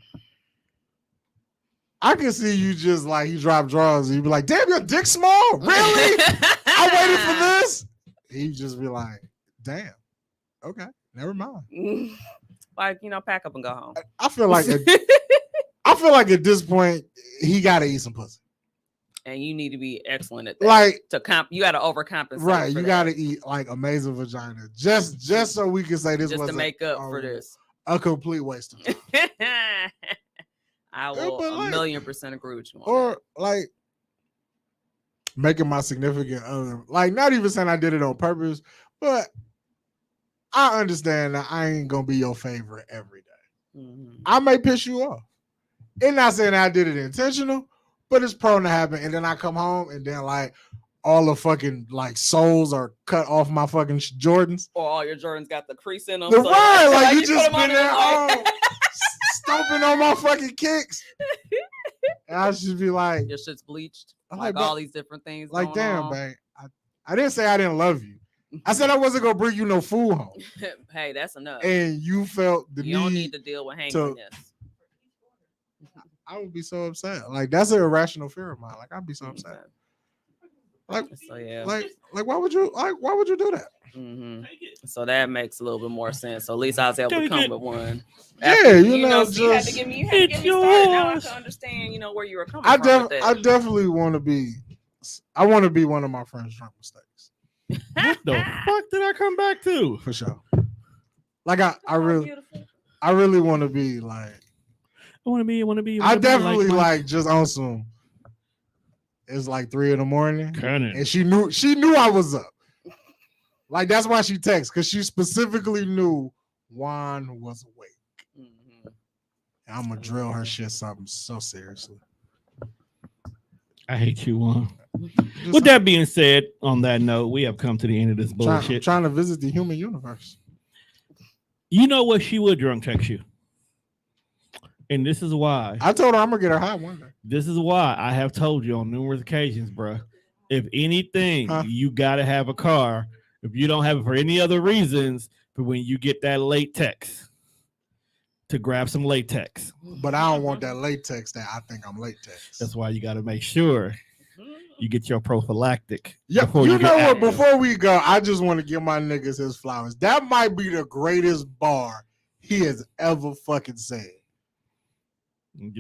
I can see you just like he dropped drawers and you be like, damn, your dick small? Really? I waited for this. He just be like, damn. Okay, never mind. Like, pack up and go home. I feel like at this point he gotta eat some pussy. And you need to be excellent at that. Like you got to overcompensate. Right, you got to eat like amazing vagina, just so we can say this was to make up for this a complete waste of time. I will 1,000,000% agree with you. Or like making my significant other, like not even saying I did it on purpose, but I understand that I ain't gonna be your favorite every day. Mm-hmm. I may piss you off, and not saying I did it intentional. But it's prone to happen, and then I come home, and then like all the fucking like soles are cut off my fucking Jordans. Or all your Jordans got the crease in them. So right, like you just been there stomping on my fucking kicks. And I should be like, your shit's bleached, like all these different things. Like, damn, babe, I didn't say I didn't love you. I said I wasn't gonna bring you no food home. Hey, that's enough. And you felt the need. You don't need to deal with hanginess. I would be so upset. Like that's an irrational fear of mine. Like I'd be so upset. Like, so, yeah. like why would you do that? Mm-hmm. So that makes a little bit more sense. So at least I was able to come with one. Yeah, you know, so you had to give me started. Now I can understand, where you were coming from. I definitely want to be. I want to be one of my friends' drunk mistakes. What the fuck did I come back to? For sure. Like I really want to be like. I want to be. I definitely like just on some. It's like 3 a.m, Cunning. and she knew I was up. Like that's why she texted, because she specifically knew Juan was awake. Mm-hmm. And I'm gonna drill her shit something so seriously. I hate you, Juan. With that being said, on that note, we have come to the end of this bullshit. Trying to visit the human universe. You know what? She would drunk text you. And this is why. I told her I'm going to get her high one day. This is why I have told you on numerous occasions, bro. If anything, you got to have a car. If you don't have it for any other reasons, but when you get that late text, to grab some latex. But I don't want that latex that I think I'm latex. That's why you got to make sure you get your prophylactic. Yeah, you know what? Before we go, I just want to give my niggas his flowers. That might be the greatest bar he has ever fucking said.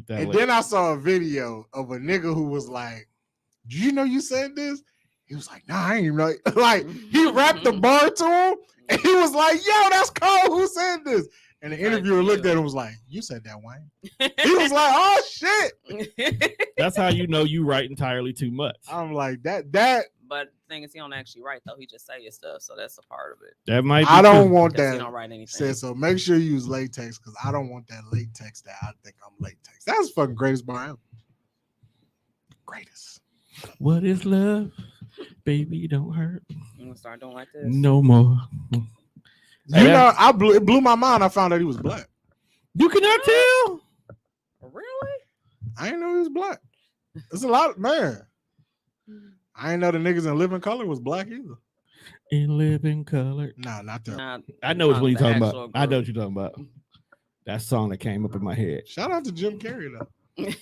And then I saw a video of a nigga who was like, "Do you know you said this?" He was like, "Nah, I ain't even know." Like he rapped the bar to him, and he was like, "Yo, that's Cole who said this." And the interviewer looked at him and was like, "You said that, Wayne." He was like, "Oh shit." That's how you know you write entirely too much. I'm like that. But the thing is, he don't actually write though. He just say his stuff, so that's a part of it. That might. Be I don't want that. He don't write anything. Said so. Make sure you use latex because I don't want that latex that I think I'm latex. That's fucking greatest bar ever. Greatest. What is love, baby? Don't hurt. You gonna start doing like this? No more. You know, it blew my mind. I found out he was black. You cannot tell. Really? I didn't know he was black. It's a lot, man. I didn't know the niggas in Living Color was black either. In Living Color. Nah, not that. I know what you're talking about. I know what you're talking about. That song that came up in my head. Shout out to Jim Carrey though.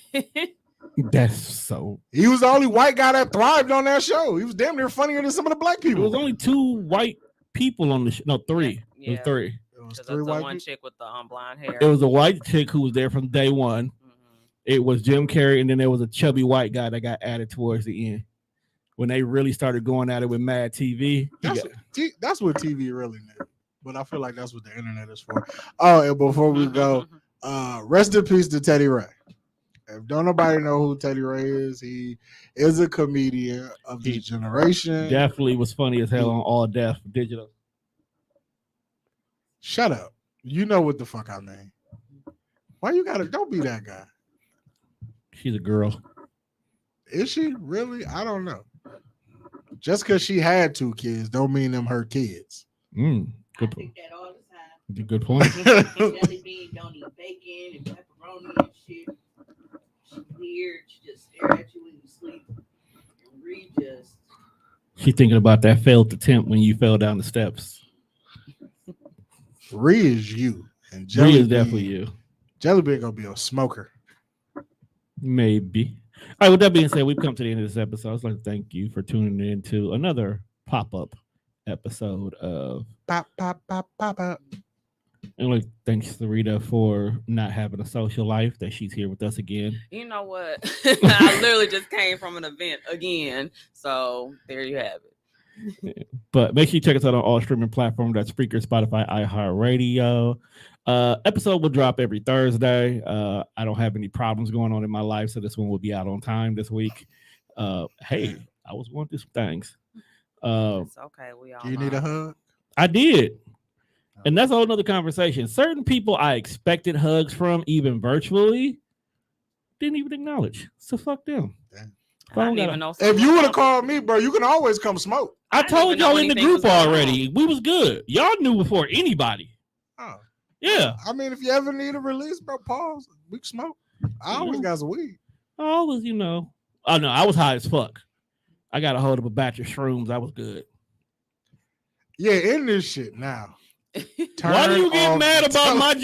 That's so. He was the only white guy that thrived on that show. He was damn near funnier than some of the black people. There was only 2 white people on the show. No, 3. Yeah. It was 3. It was 3 white one chick with the blonde hair. It was a white chick who was there from day one. Mm-hmm. It was Jim Carrey, and then there was a chubby white guy that got added towards the end. When they really started going at it with Mad TV. That's what TV really did. But I feel like that's what the internet is for. Oh, and before we go, rest in peace to Teddy Ray. If don't nobody know who Teddy Ray is, he is a comedian of this generation. Definitely was funny as hell on All Deaf Digital. Shut up. You know what the fuck I mean. Why you gotta, don't be that guy. She's a girl. Is she really? I don't know. Just because she had 2 kids don't mean them her kids. Good I think that all the time. Good point. Jelly bean don't eat bacon and pepperoni and shit. She's weird. She just stare at you when you sleep. And Ree just. She thinking about that failed attempt when you fell down the steps. Ree is you. And Ree is definitely you. Jelly bean gonna be a smoker. Maybe. All right, with that being said, we've come to the end of this episode. I'd like to thank you for tuning in to another pop-up episode of Pop. And like, thanks Serita for not having a social life, that she's here with us again. You know what? I literally just came from an event again. So there you have it. But make sure you check us out on all streaming platforms. That's Spreaker, Spotify, iHeartRadio. Episode will drop every Thursday. I don't have any problems going on in my life, so this one will be out on time this week. Hey, I was going through some things. It's okay. We all Do you need a hug? I did. And that's a whole nother conversation. Certain people I expected hugs from, even virtually, didn't even acknowledge. So fuck them. I didn't even know. If you would have called me, bro, you can always come smoke. I told y'all in the group already. We was good. Y'all knew before anybody. Oh. Yeah. I mean, if you ever need a release, bro, pause. We can smoke. I always got some weed. I always, oh no, I was high as fuck. I got a hold of a batch of shrooms. I was good. Yeah, in this shit now. Why do you get mad about my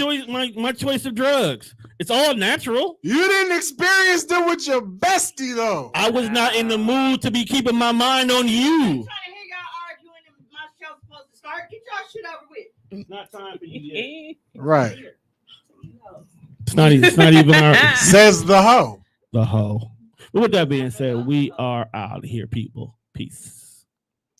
choice of drugs? It's all natural. You didn't experience them with your bestie, though. I was not in the mood to be keeping my mind on you. I'm trying to hear y'all arguing and my show's supposed to start. Get y'all shit over with. It's not time for you yet. Right. It's not even our says the hoe. The hoe. But with that being said, we are out of here, people. Peace.